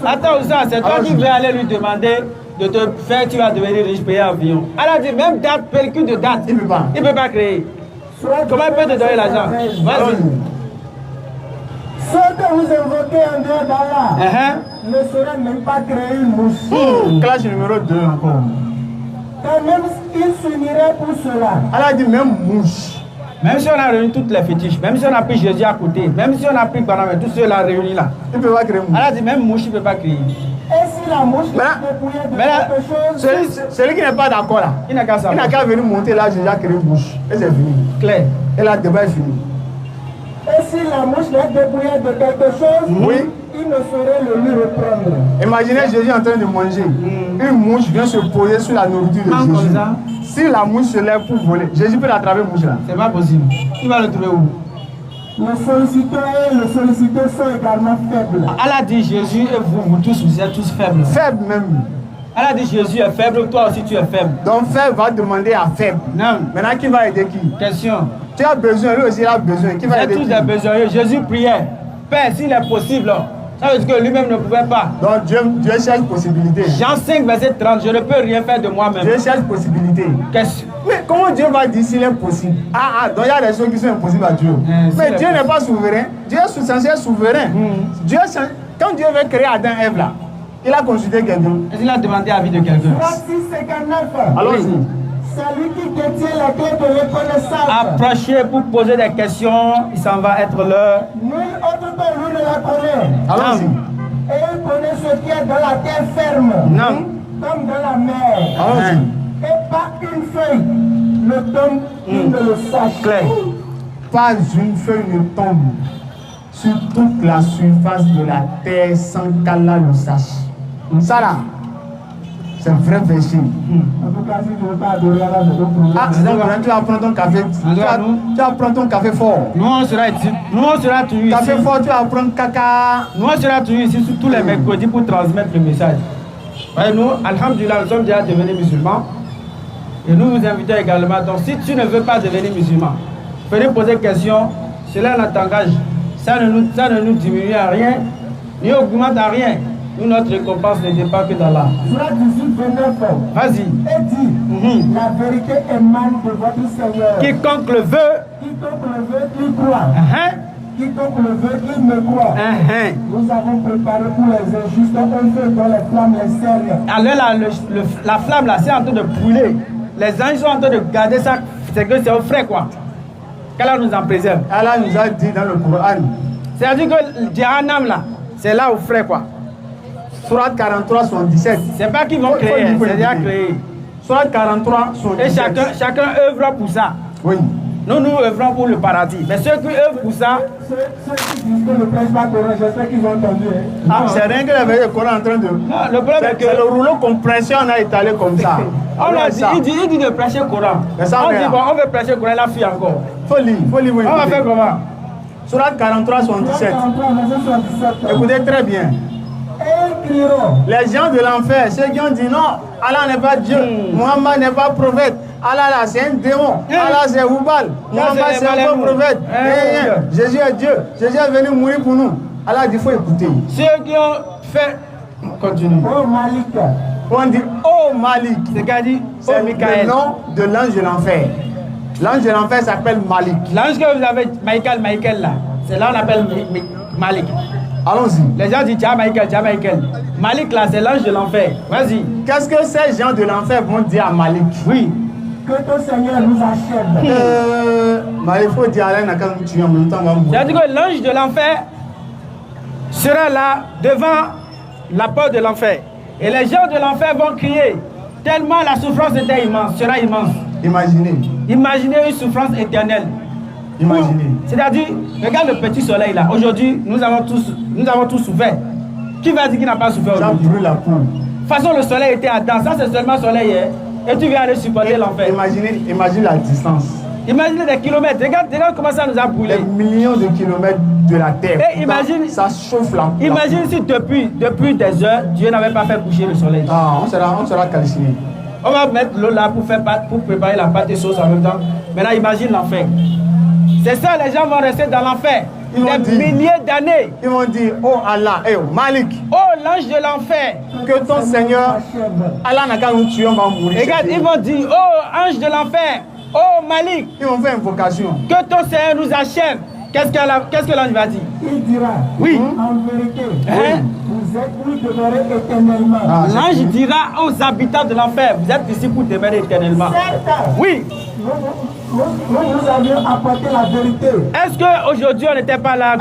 Attends, ça, c'est toi qui veux aller lui demander de te faire, tu vas devenir riche, payer un avion. Elle a dit même date, pellicule de date. Il ne peut pas créer. Comment il peut te donner l'argent? Vas-y. Ceux que vous invoquez en dehors d'Allah ne sauraient même pas créer une mouche. Classe numéro 2 encore. Quand même, ils s'uniraient pour cela. Elle a dit même mouche. Même si on a réuni toutes les fétiches, même si on a pris Jésus à côté, même si on a pris Barnabé, tous ceux là réunis là, il ne peut pas créer mouche. Elle a dit même mouche, il ne peut pas créer. Et si la mouche dépouillée de quelque chose, celui qui n'est pas d'accord là, il n'a qu'à venir monter là, Jésus a créé une mouche. Et c'est fini. Clair. Et là, le débat est fini. Et si la mouche est dépouillée de quelque chose, oui, il ne saurait le lui reprendre. Imaginez Jésus en train de manger. Une mouche vient se poser sur la nourriture de Jésus. Si la mouche se lève pour voler, Jésus peut l'attraper mouche là. C'est pas possible. Il va le trouver où? Le solliciteur et le sollicité sont également faibles. Elle a dit Jésus et vous tous, vous êtes tous faibles. Faibles même. Elle a dit Jésus est faible, toi aussi tu es faible. Donc faible va demander à faible. Non. Maintenant qui va aider qui? Question. Tu as besoin, lui aussi il a besoin. Qui va aider qui? Tous des besoins. Jésus priait. Père, s'il est possible, ça veut dire que lui-même ne pouvait pas. Donc Dieu cherche possibilité. Jean 5, verset 30, je ne peux rien faire de moi-même. Dieu cherche possibilité. Mais comment Dieu va dire s'il est possible? Donc il y a des choses qui sont impossibles à Dieu. Mais Dieu n'est pas souverain. Dieu est censé être souverain. Quand Dieu veut créer Adam et Ève là, il a consulté quelqu'un. Est-ce qu'il a demandé l'avis de quelqu'un? Allons-y. Celui qui détient la clé de reconnaissance. Approchez pour poser des questions, il s'en va être l'heure. Nul autre que lui ne la connaît. Allons-y. Et il connaît ce qui est dans la terre ferme. Non. Comme dans la mer. Allons-y. Et pas une feuille ne tombe, il ne le sache. Claire. Pas une feuille ne tombe sur toute la surface de la terre sans qu'Allah le sache. Ça là, C'est un vrai péché. En tout cas, si tu ne veux pas adorer Allah, c'est ton problème. Ah, c'est donc tu vas prendre ton café. Tu vas prendre ton café fort. Nous, on sera ici. Nous, on sera toujours ici. Café fort, tu vas prendre caca. Nous, on sera toujours ici tous les mercredis pour transmettre le message. Ouais, nous, alhamdulillah, nous sommes déjà devenus musulmans. Et nous vous invitons également. Donc, si tu ne veux pas devenir musulman, venez poser question. Cela ne t'engage. Ça ne nous diminue à rien, ni augmente à rien. Nous, notre récompense ne dépend que d'Allah. Surah 18, 29. Vas-y. Et dit, la vérité émane de votre Seigneur. Quiconque le veut, il croit. Quiconque le veut, il me croit. Nous avons préparé pour les injustes un feu dont les flammes les cernent. Alors la flamme là, c'est en train de brûler. Les anges sont en train de garder ça. C'est que c'est au frais quoi. Qu'Allah nous en préserve. Allah nous a dit dans le Coran. C'est-à-dire que le Jahannam là, c'est là au frais quoi. Surat 43, 77. C'est pas qu'ils vont créer, c'est déjà créé. Surat 43, 77. Et chacun œuvre pour ça. Oui. Nous œuvrons pour le paradis. Mais ceux qui œuvrent pour ça. Ceux qui disent que le prêche pas Coran, j'espère qu'ils ont entendu. Ah, c'est rien que le Coran en train de. Non, le problème est que. C'est le rouleau compression, on a étalé comme ça. Il dit de prêcher le Coran. Mais ça, on dit bon, on veut prêcher le Coran, la fille encore. Faut lire, oui. On va faire comment? Surat 43, 77. 43, verset 77. Écoutez très bien. Et ils crieront. Les gens de l'enfer, ceux qui ont dit non, Allah n'est pas Dieu, Muhammad n'est pas prophète, Allah là c'est un démon, Allah c'est Oubal, Muhammad c'est un faux prophète, Jésus est Dieu, Jésus est venu mourir pour nous. Allah dit il faut écouter. Ceux qui ont fait. Continue. Oh Malik. On dit oh Malik. C'est le nom de l'ange de l'enfer. L'ange de l'enfer s'appelle Malik. L'ange que vous avez, Michael là, c'est là on appelle Malik. Allons-y. Les gens disent Jah Michael. Malik là, c'est l'ange de l'enfer. Vas-y. Qu'est-ce que ces gens de l'enfer vont dire à Malik? Oui. Que ton Seigneur nous achève. Malik, il faut dire à l'un quand tu es en même temps. C'est-à-dire que l'ange de l'enfer sera là devant la porte de l'enfer. Et les gens de l'enfer vont crier. Tellement la souffrance était immense, sera immense. Imaginez une souffrance éternelle. C'est-à-dire, regarde le petit soleil là. Aujourd'hui, nous avons tous souffert. Qui va dire qu'il n'a pas souffert aujourd'hui? Ça brûle la peau. De toute façon, le soleil était à temps. Ça, c'est seulement le soleil. Et tu viens aller supporter l'enfer. Imagine la distance. Imaginez des kilomètres. Regarde comment ça nous a brûlé. Des millions de kilomètres de la terre. Et imagine, ça chauffe la peau. Imagine si depuis des heures, Dieu n'avait pas fait coucher le soleil. Ah, on sera calciné. On va mettre l'eau là pour préparer la pâte et sauce en même temps. Maintenant, imagine l'enfer. C'est ça, les gens vont rester dans l'enfer. Des milliers d'années. Ils vont dire, oh Allah, oh Malik. Oh l'ange de l'enfer. Que ton Seigneur, Allah n'a qu'à nous tuer, on va mourir. Regarde, ils vont dire, oh ange de l'enfer. Oh Malik. Ils vont faire invocation. Que ton Seigneur nous achève. Qu'est-ce que l'ange va dire? Il dira, oui. En vérité, vous êtes où demeurez éternellement. L'ange dira aux habitants de l'enfer, vous êtes ici pour demeurer éternellement. Oui. Nous avions apporté la vérité. Est-ce qu'aujourd'hui on n'était pas là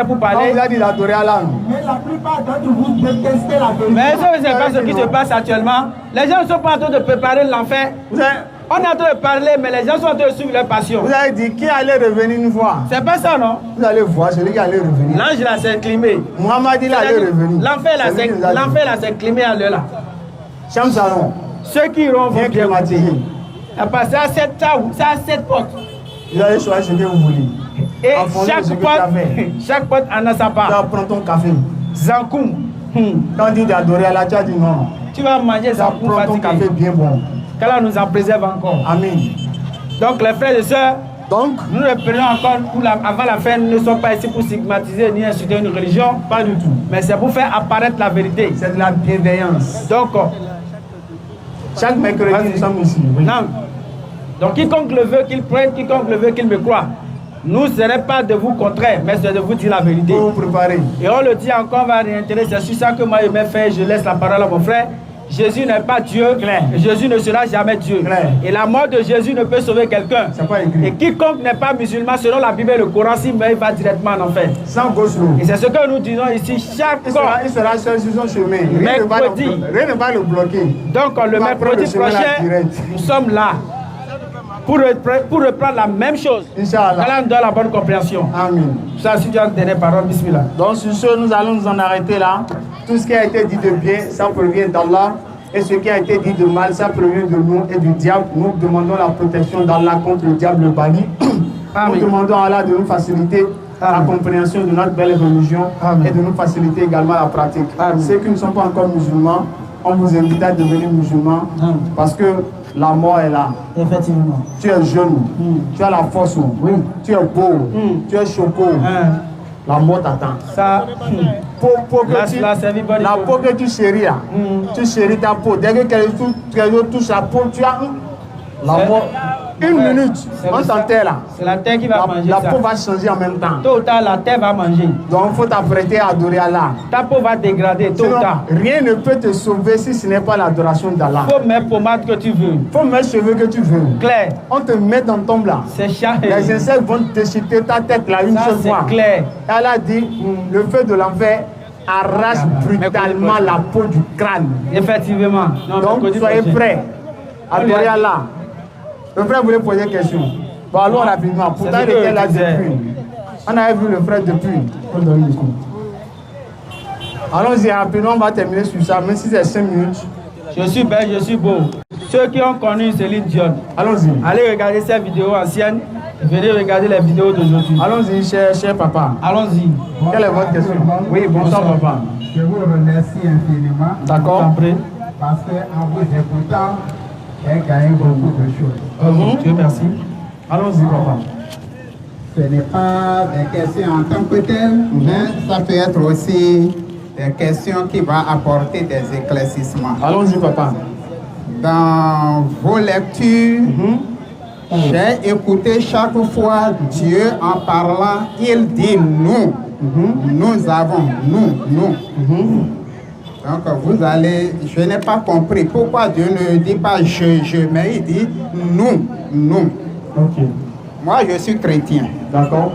pour parler? On vous a dit d'adorer Allah. Mais la plupart d'entre vous détestez la vérité. Mais est-ce que vous savez pas ce qui se passe actuellement? Les gens ne sont pas en train de préparer l'enfer. On est en train de parler, mais les gens sont en train de suivre leur passion. Vous avez dit qui allait revenir une fois? C'est pas ça, non? Vous allez voir celui qui allait revenir. L'ange là s'est incliné. Muhammad il allait revenir. L'enfer là s'est incliné à l'heure là. Chamsalon. Ceux qui iront vont bien climatiser. C'est à 7 portes. Vous allez choisir ce que vous voulez. Et chaque porte en a sa part. Tu vas prendre ton café. Zankoum. Quand on dit d'adorer Allah, tu as dit non. Tu vas manger Zankoum. Prends ton café bien bon. Qu'Allah nous en préserve encore. Amen. Donc les frères et sœurs, nous le prenons encore avant la fin. Nous ne sommes pas ici pour stigmatiser ni insulter une religion. Pas du tout. Mais c'est pour faire apparaître la vérité. C'est de la bienveillance. Donc, chaque mercredi, nous sommes ici. Oui. Non. Donc quiconque le veut qu'il prenne, quiconque le veut qu'il me croie. Nous, ce n'est pas de vous contraire, mais c'est de vous dire la vérité. Pour vous préparer. Et on le dit encore, on va réitérer. C'est sur ça que moi, je me fais, je laisse la parole à mon frère. Jésus n'est pas Dieu. Claire. Jésus ne sera jamais Dieu. Claire. Et la mort de Jésus ne peut sauver quelqu'un. Et quiconque n'est pas musulman, selon la Bible et le Coran, s'il meurt, il va directement en enfer. Sans gauche-loup. Et c'est ce que nous disons ici chaque fois. Il sera seul sur son chemin. Rien ne va le bloquer. Donc le mercredi prochain, nous sommes là pour reprendre la même chose. Inch'Allah. Allah nous donne la bonne compréhension. Amen. Ça, si tu as une dernière parole, bismillah. Donc sur ce, nous allons nous en arrêter là. Tout ce qui a été dit de bien, ça provient d'Allah. Et ce qui a été dit de mal, ça provient de nous et du diable. Nous demandons la protection d'Allah contre le diable bali. Nous demandons à Allah de nous faciliter la compréhension de notre belle religion et de nous faciliter également la pratique. Ceux qui ne sont pas encore musulmans, on vous invite à devenir musulmans parce que la mort est là. Effectivement. Tu es jeune, tu as la force, tu es beau, tu es choco. La mort t'attend. Ça, la peau que tu chéris là, tu chéris ta peau. Dès que quelqu'un touche la peau, tu as la mort. Une minute, on t'enterre là. C'est la terre qui va manger la ça. peau va changer en même temps. Tôt ou tard, la terre va manger. Donc il faut t'apprêter à adorer Allah. Ta peau va dégrader tôt ou tard. Rien ne peut te sauver si ce n'est pas l'adoration d'Allah. Faut mettre pommade que tu veux. Faut mettre cheveux que tu veux. Clair. On te met dans ton là. C'est chat. Les insectes vont te déchiqueter ta tête là une seule fois. C'est clair. Allah dit, le feu de l'enfer arrache brutalement la peau du crâne. Effectivement. Non, donc soyez prêts. Adorez Allah. Le frère voulait poser une question. Bon, allons rapidement. Pourtant, il était là depuis. On avait vu le frère depuis. Allons-y rapidement, on va terminer sur ça, même si c'est 5 minutes. Je suis belle, je suis beau. Ceux qui ont connu Céline Dion, allons-y. Allez regarder ces vidéos anciennes. Venez regarder les vidéos d'aujourd'hui. Allons-y, cher papa. Allons-y. Quelle est votre question? Oui, bonsoir papa. Je vous remercie infiniment. D'accord. Parce qu'en vous écoutant, j'ai gagné beaucoup de choses. Dieu merci. Allons-y papa. Ce n'est pas des questions en tant que telles, mais ça peut être aussi des questions qui vont apporter des éclaircissements. Allons-y papa. Dans vos lectures, j'ai écouté chaque fois Dieu en parlant, il dit nous. Nous avons, nous. Donc vous allez, je n'ai pas compris pourquoi Dieu ne dit pas je, mais il dit nous. Ok. Moi je suis chrétien. D'accord.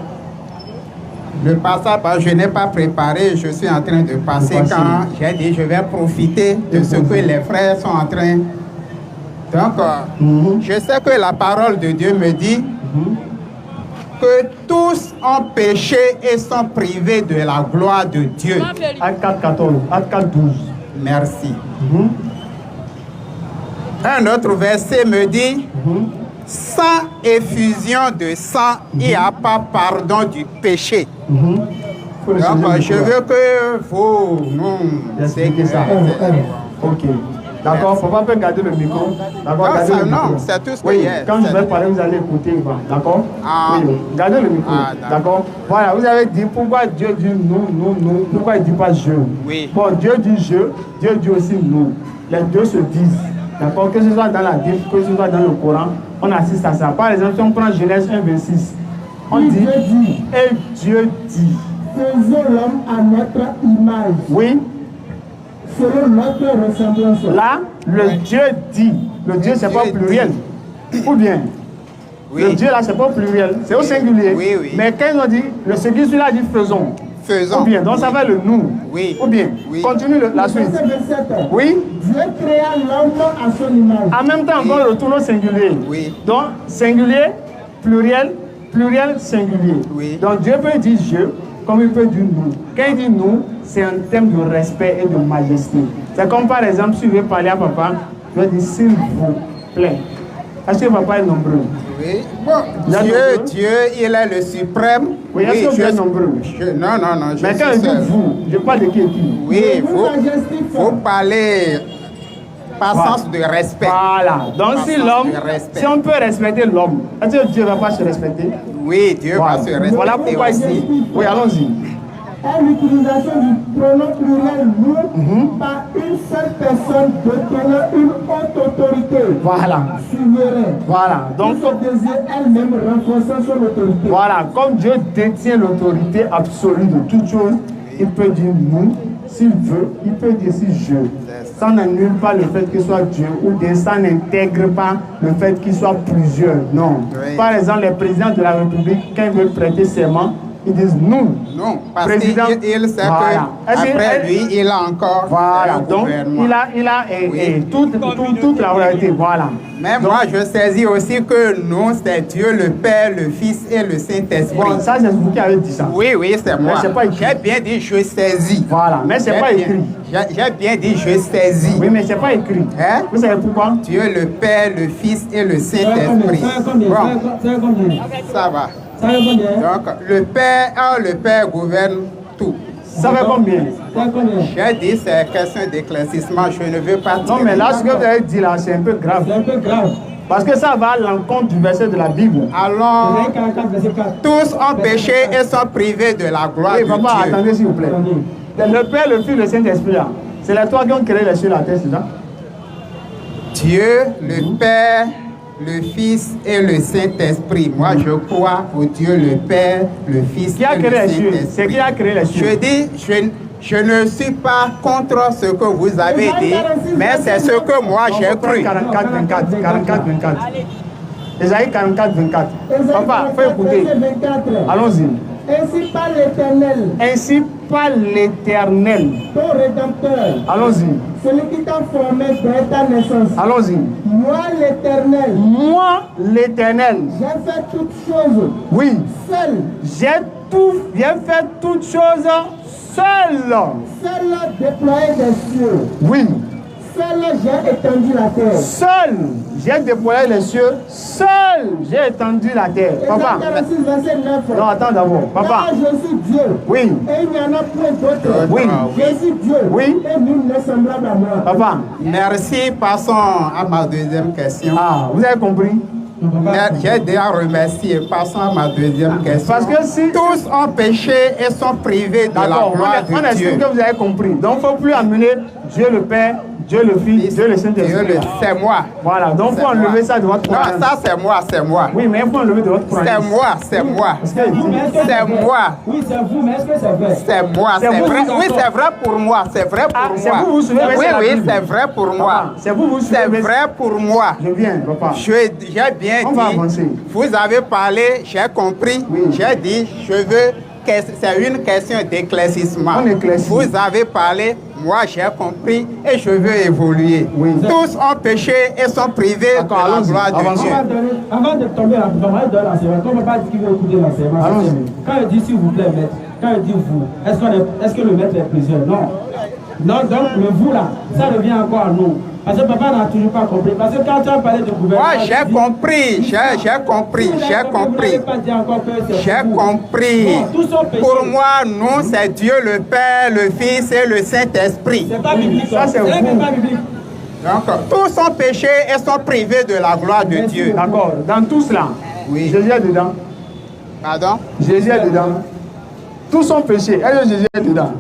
Le passage, je n'ai pas préparé, je suis en train de passer quand j'ai dit je vais profiter de ce que les frères sont en train. Donc je sais que la parole de Dieu me dit que tous ont péché et sont privés de la gloire de Dieu. Acte 4:14, Acte 4:12. Merci. Un autre verset me dit, sans effusion de sang, il n'y a pas pardon du péché. Donc je veux que vous nous expliquez ça. Ok. D'accord, faut pas garder le micro. D'accord, gardez le micro. Non, c'est tout ce que quand je vais parler, vous allez écouter. D'accord. Oui, gardez le micro. D'accord. Voilà, vous avez dit pourquoi Dieu dit nous. Pourquoi il ne dit pas je. Oui. Bon, Dieu dit je, Dieu dit aussi nous. Les deux se disent. D'accord, que ce soit dans la Bible, que ce soit dans le Coran, on assiste à ça. Par exemple, si on prend Genèse 1:26, on dit et Dieu dit. Faisons l'homme à notre image. Oui. Selon notre ressemblance. Là, le Dieu dit. Le Dieu, c'est pas pluriel. Ou bien, le Dieu là, c'est pas pluriel. C'est au singulier. Oui. Mais quand ils ont dit, le singulier là dit faisons. Faisons. Ou bien, donc ça va le nous. Oui. Ou bien, continue la suite. Oui. Dieu créa l'homme à son image. En même temps, on retourne au singulier. Oui. Donc, singulier, pluriel, singulier. Oui. Donc, Dieu peut dire je, comme il peut dire nous. Quand il dit nous, c'est un thème de respect et de majesté. C'est comme par exemple, si je veux parler à papa, je vais dire s'il vous plaît. Est-ce que papa est nombreux? Oui. Bon, Dieu, il est le suprême. Oui, est-ce que vous êtes nombreux? Non. Mais quand je dis vous, je parle de qui? Oui, il faut parler par sens de respect. Voilà. Donc si l'homme, si on peut respecter l'homme, est-ce que Dieu ne va pas se respecter? Oui, Dieu va se respecter. Voilà pourquoi ici. Oui, allons-y. L'utilisation du pronom pluriel nous par une seule personne détenant une haute autorité. Voilà. Souverain. Voilà. Donc, désir elle-même renforçant son autorité. Voilà. Comme Dieu détient l'autorité absolue de toutes choses, il peut dire nous. S'il veut, il peut dire si je. Ça n'annule pas le fait qu'il soit Dieu ou bien ça n'intègre pas le fait qu'il soit plusieurs. Non. Oui. Par exemple, les présidents de la République, quand ils veulent prêter serment, Ils disent nous. Non, parce Président. qu'il sait Voilà. qu'après lui, il a encore Voilà, un donc gouvernement. il a toute la royauté, voilà. Mais Donc, moi, je saisis aussi que nous, c'est Dieu, le Père, le Fils et le Saint-Esprit. bon, ça c'est vous qui avez dit ça. Oui, oui, c'est moi. c'est pas écrit. J'ai bien dit, je saisis. Voilà, mais c'est pas écrit. J'ai bien dit, je saisis. Oui, mais c'est pas écrit. Hein? Vous savez pourquoi? Dieu, le Père, le Fils et le Saint-Esprit. Bon, ça va. Donc, le Père gouverne tout. Ça fait combien? J'ai dit, c'est question d'éclaircissement, je ne veux pas dire. Non, mais là, ce que vous avez dit là, c'est un peu grave. C'est un peu grave. Parce que ça va à l'encontre du verset de la Bible. Alors, Ésaïe 44, verset 4. tous ont péché et sont privés de la gloire Oui, de papa, Dieu. attendez s'il vous plaît. Le Père, le Fils, le Saint-Esprit là, c'est les trois qui ont créé les cieux et la terre, c'est ça? Dieu, le Père, le Fils et le Saint-Esprit. Moi, je crois au Dieu, le Père, le Fils Qui a et le créé les cieux? C'est Saint-Esprit. qui a créé les cieux? Je dis, je ne suis pas contre ce que vous avez dit, mais c'est ce que moi j'ai cru. 44, 24. 44, 24. Ésaïe 44, 24. Papa, faut écouter. Allons-y. Ainsi par l'Éternel, Ainsi par l'Éternel. ton Rédempteur, Allons-y. celui qui t'a formé dès ta naissance. Allons-y. Moi, l'Éternel, Moi, l'Éternel. j'ai fait toutes choses Oui. seul. J'ai fait toutes choses seul. Seul déployé des cieux. Oui. Seul j'ai étendu la terre. Seul. J'ai déployé les cieux. Seul. J'ai étendu la terre. Papa. Ésaïe 46, verset 9. Non, attends d'abord. Papa. Car je suis Dieu. Oui. Et il n'y en a point d'autre. Oui. Je suis Dieu. Oui. Et nul n'est semblable à moi. Papa. Merci, passons à ma deuxième question. Ah, vous avez compris? J'ai déjà remercié, passons à ma deuxième question. Parce que si... Tous ont péché et sont privés de la D'accord, gloire on de estime Dieu. que vous avez compris. Donc, il ne faut plus amener Dieu le Père, Dieu le Fils, Dieu le Saint-Esprit. C'est moi. Voilà, donc il faut C'est enlever moi. ça de votre Non, croyance. ça c'est moi, c'est moi. Oui, mais il faut enlever de votre croyance. C'est moi, c'est moi. Parce que- Vous, mais est-ce que C'est vrai? moi. Oui, c'est vous, mais est-ce que c'est vrai? C'est moi, C'est c'est vous, vrai. d'accord. Oui, c'est vrai pour moi, c'est vrai Ah, pour c'est moi. vous, vous suivez Oui, la oui, Bible. c'est vrai pour moi. Papa, c'est vous, vous C'est suivez. vrai pour moi. Je viens, papa. J'ai bien On va dit, avancer. vous avez parlé, j'ai compris, Oui. j'ai dit, je veux, c'est une question d'éclaircissement. On éclaircit. Vous avez parlé, moi j'ai compris et je veux évoluer. Oui. Tous ont péché et sont privés de D'accord, la allons-y, gloire de avancons. Dieu. Avant de tomber là, on va donner l'enseignement. Comme on va dire qu'il veut écouter l'enseignement. Allons-y. Quand il dit s'il vous plaît, maître, quand il dit vous, est-ce que le maître est plusieurs? Non. Non, donc le vous là, ça revient encore à nous. Parce que papa n'a toujours pas compris. Parce que quand tu as parlé de gouvernement. Moi j'ai compris, j'ai compris, j'ai compris. J'ai compris. Pour moi, nous, c'est Dieu le Père, le Fils et le Saint-Esprit. C'est pas biblique. Ça, c'est C'est vous. pas biblique. Donc, tous sont péchés et sont privés de la gloire de Dieu. D'accord, dans tout cela, Oui. Jésus est dedans. Pardon? Jésus est dedans. Tous sont péchés. Est-ce que Jésus est dedans?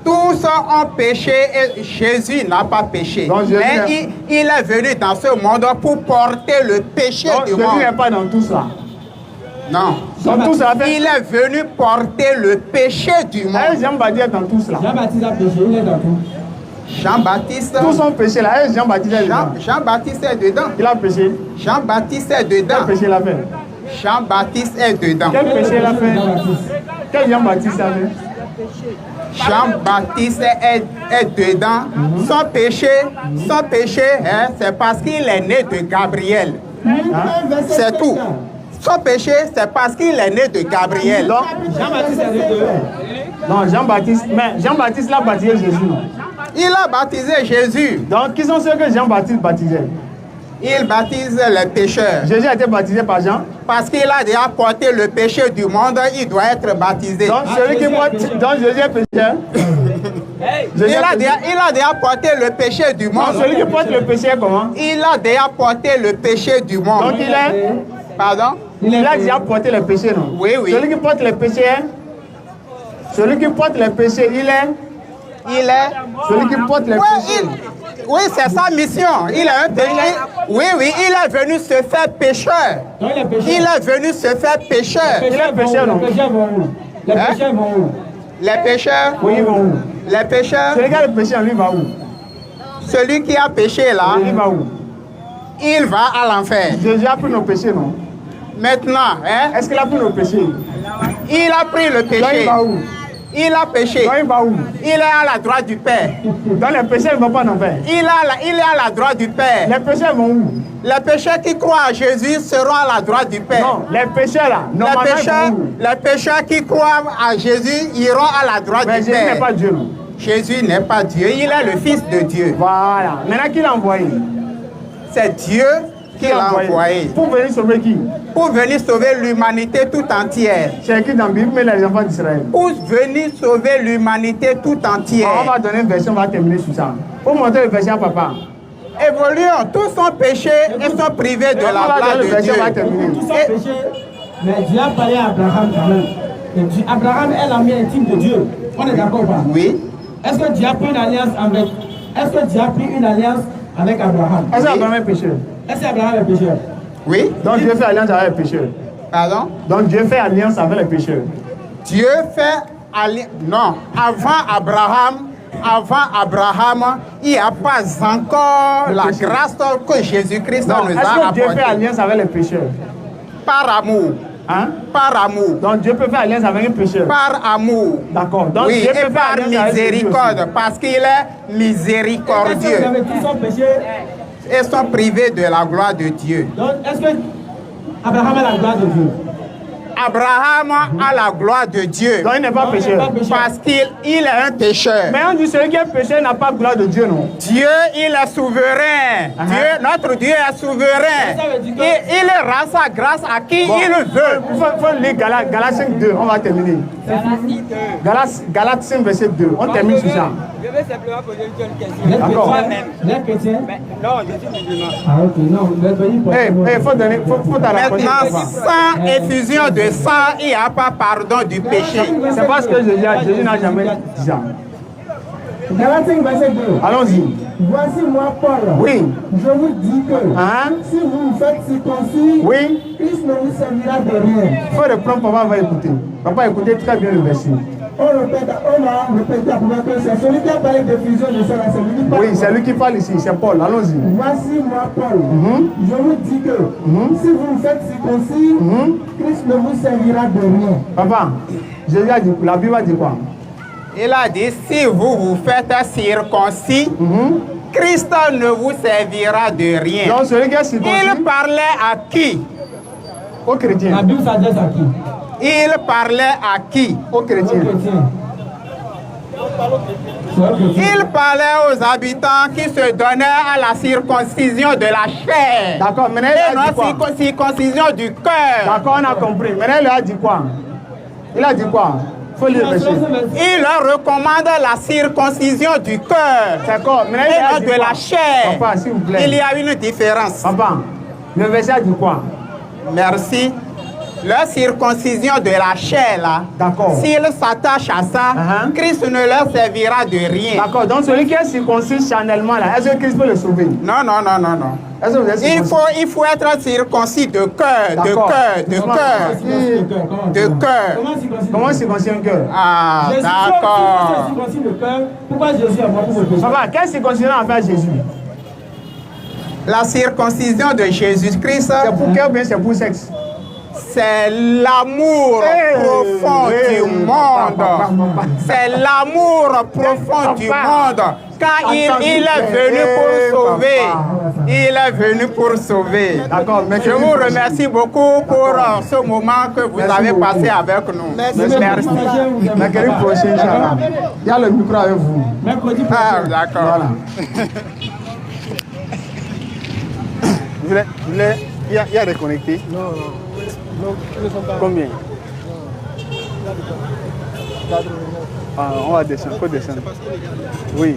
Tous ont péché et Jésus n'a pas péché. Donc, Jésus Mais il est venu dans ce monde pour porter le péché Donc, du Jésus monde. n'est pas dans tout cela. Non. Dans tout cela, Il est venu porter le péché du monde. est-ce que Jean-Baptiste est dans tout cela? Jean-Baptiste a péché, il est dans tout. Jean-Baptiste. Tous sont péchés là. Est-ce que Jean-Baptiste est dedans? Jean-Baptiste est dedans. Il a péché. Jean-Baptiste est Quel dedans. péché il a fait? Jean-Baptiste est dedans. Quel péché il a fait? Quel Jean-Baptiste a fait? Jean-Baptiste est dedans. Son péché, hein, c'est parce qu'il est né de Gabriel. C'est tout. Son péché, c'est parce qu'il est né de Gabriel. Donc, Jean-Baptiste est dedans. non, Jean-Baptiste, mais Jean-Baptiste l'a baptisé Jésus. Non? Il a baptisé Jésus. Donc, qui sont ceux que Jean-Baptiste baptisait? Il baptise les pécheurs. Jésus a été baptisé par Jean. Parce qu'il a déjà porté le péché du monde, il doit être baptisé. Donc, celui qui porte, donc Jésus est pécheur. Jésus est pécheur. Il a déjà porté le péché du Donc, monde. celui qui porte le péché est comment? Il a déjà porté le péché du monde. Donc, il est. Pardon? Il a déjà porté le péché, non? Oui, oui. Celui qui porte le péché est. Celui qui porte le péché, il est. Il est. Celui qui porte le péché. Oui, c'est sa mission. Il est un péché. Oui, oui, il est venu se faire pécheur. Donc les pécheurs. Il est venu se faire pécheur. Il est pécheur, non? Les pécheurs vont où? Les Hein? pécheurs vont où? Les pécheurs. Oui, ils vont où? Les pécheurs. Celui qui a le péché en lui va où? Celui qui a péché là, Il va où? il va à l'enfer. Jésus a pris nos péchés, non? Maintenant, hein, Est-ce qu'il a pris nos péchés? Il a pris le Donc il péché. va où? Il a péché. Donc il va où? Il est à la droite du Père. Dans les péchés, ils ne vont pas en enfer. Il est à la droite du Père. Les péchés vont où? Les pécheurs qui croient à Jésus seront à la droite du Père. Non, les péchés là, normalement, ils vont où? Les pécheurs qui croient à Jésus iront à la droite Mais du Jésus Père. n'est pas Dieu. Non? Jésus n'est pas Dieu, il est le Fils de Dieu. Voilà. Maintenant, qui l'a envoyé? C'est Dieu qui l'a envoyé Pour venir sauver qui? pour venir sauver l'humanité tout entière. C'est écrit dans la Bible, mais les enfants d'Israël. Pour venir sauver l'humanité tout On entière. va donner une version, on va terminer sur ça. Pour montrer le verset à papa. Évoluons, tous sont péchés et sont privés de On la va gloire donner le de verset, on va Dieu. terminer. Tous sont péchés, mais Dieu a parlé à Abraham quand même. Et Abraham est l'ami intime de Dieu. On est d'accord ou pas? Oui. Est-ce que Dieu a pris une alliance avec... Est-ce que Dieu a pris une alliance avec Abraham? Est-ce qu'Abraham est pécheur? Est-ce qu'Abraham est pécheur? Oui. Donc Dieu fait alliance avec les pécheurs. Pardon? Donc Dieu fait alliance avec les pécheurs. Dieu fait alliance. Non. Avant Abraham, il n'y a pas encore la grâce que Jésus-Christ Non, nous est-ce a que Dieu fait apportée. alliance avec les pécheurs? Par amour. Hein? Par amour. Donc Dieu peut faire alliance avec un pécheur. Par amour. D'accord. Donc Oui, Dieu et peut faire par alliance avec Jésus miséricorde, aussi. parce qu'il est Est-ce que miséricordieux vous avez tous sont péchés? et sont privés de la gloire de Dieu. Donc, est-ce que Abraham a la gloire de Dieu? Abraham a la gloire de Dieu Donc il n'est pas Non, il n'est pécheur. pas pécheur. parce qu'il est un pécheur. Mais on dit celui qui est pécheur n'a pas gloire de Dieu, non? Dieu, il est souverain. Notre Dieu est souverain. Ça veut dire que- Il rend sa grâce à qui Bon. il veut. Il faut lire Galates 5.2, on va terminer. Galates 5, verset 2, on termine sur ça. Je vais simplement poser une question. Les D'accord. chrétiens, les chrétiens. Mais non, je suis musulman. Ah ok, non, le pays pour Faut t'en rapprocher. Maintenant, sans effusion de sang, il n'y a pas pardon du péché. C'est pas ce que Jésus a dit. Jésus n'a jamais dit ça. Galates 5, verset 2. Allons-y. Voici moi, Paul. Oui. Je vous dis que Hein? si vous vous faites circoncis, Oui. Christ ne vous servira de rien. Il faut reprendre, papa va écouter. Papa écoutez très bien le verset. On a répété après que c'est celui qui a parlé de fusion de ça, c'est lui qui parle. Oui, c'est lui qui parle ici, c'est Paul. Allons-y. Voici moi, Paul. Je vous dis que si vous vous faites circoncis, Christ ne vous servira de rien. Papa, Jésus a dit, la Bible a dit quoi? Il a dit, si vous vous faites circoncis, Christ ne vous servira de rien. Donc celui qui est circoncis, Il parlait à qui? aux chrétiens. La Bible s'adresse à qui? Il parlait à qui? Aux Aux chrétiens. chrétiens. C'est aux chrétiens. Il parlait aux habitants qui se donnaient à la circoncision de la chair. D'accord, maintenant Et il a dit quoi? non circoncision du cœur. D'accord, on a compris. Maintenant il a dit quoi? Il a dit quoi? Il faut lire le verset. Il leur recommande la circoncision du cœur D'accord, maintenant il et a non dit de quoi? la chair. Papa, s'il vous plaît. Il y a une différence. Papa, le verset a dit quoi? Merci. La circoncision de la chair, là, D'accord. s'ils s'attachent à ça, Christ ne leur servira de rien. D'accord, donc celui qui est circoncis charnellement là, est-ce que Christ peut le sauver? Non, non, non, non, non. Est-ce que vous êtes circoncis? Il faut être circoncis de cœur, de D'accord. cœur, de Comment- cœur, de cœur. Comment circoncis un cœur? Ah, Jésus, d'accord. si vous êtes circoncis le cœur, pourquoi Jésus a mort pour vos péchés? Papa, quelle circoncision a fait Jésus? La circoncision de Jésus-Christ, C'est pour cœur ou bien c'est pour sexe? c'est l'amour profond du monde. C'est l'amour profond du monde. Quand il est venu pour sauver, il est venu pour sauver. D'accord, mais Je vous remercie beaucoup pour ce moment que vous avez passé avec nous. Merci. Mercredi prochain, Inch'Allah. Il y a le micro avec vous. Mercredi Ah, prochain. d'accord. Voilà. Il y a reconnecté? Non. Combien? Ah, on va descendre, faut descendre. Oui.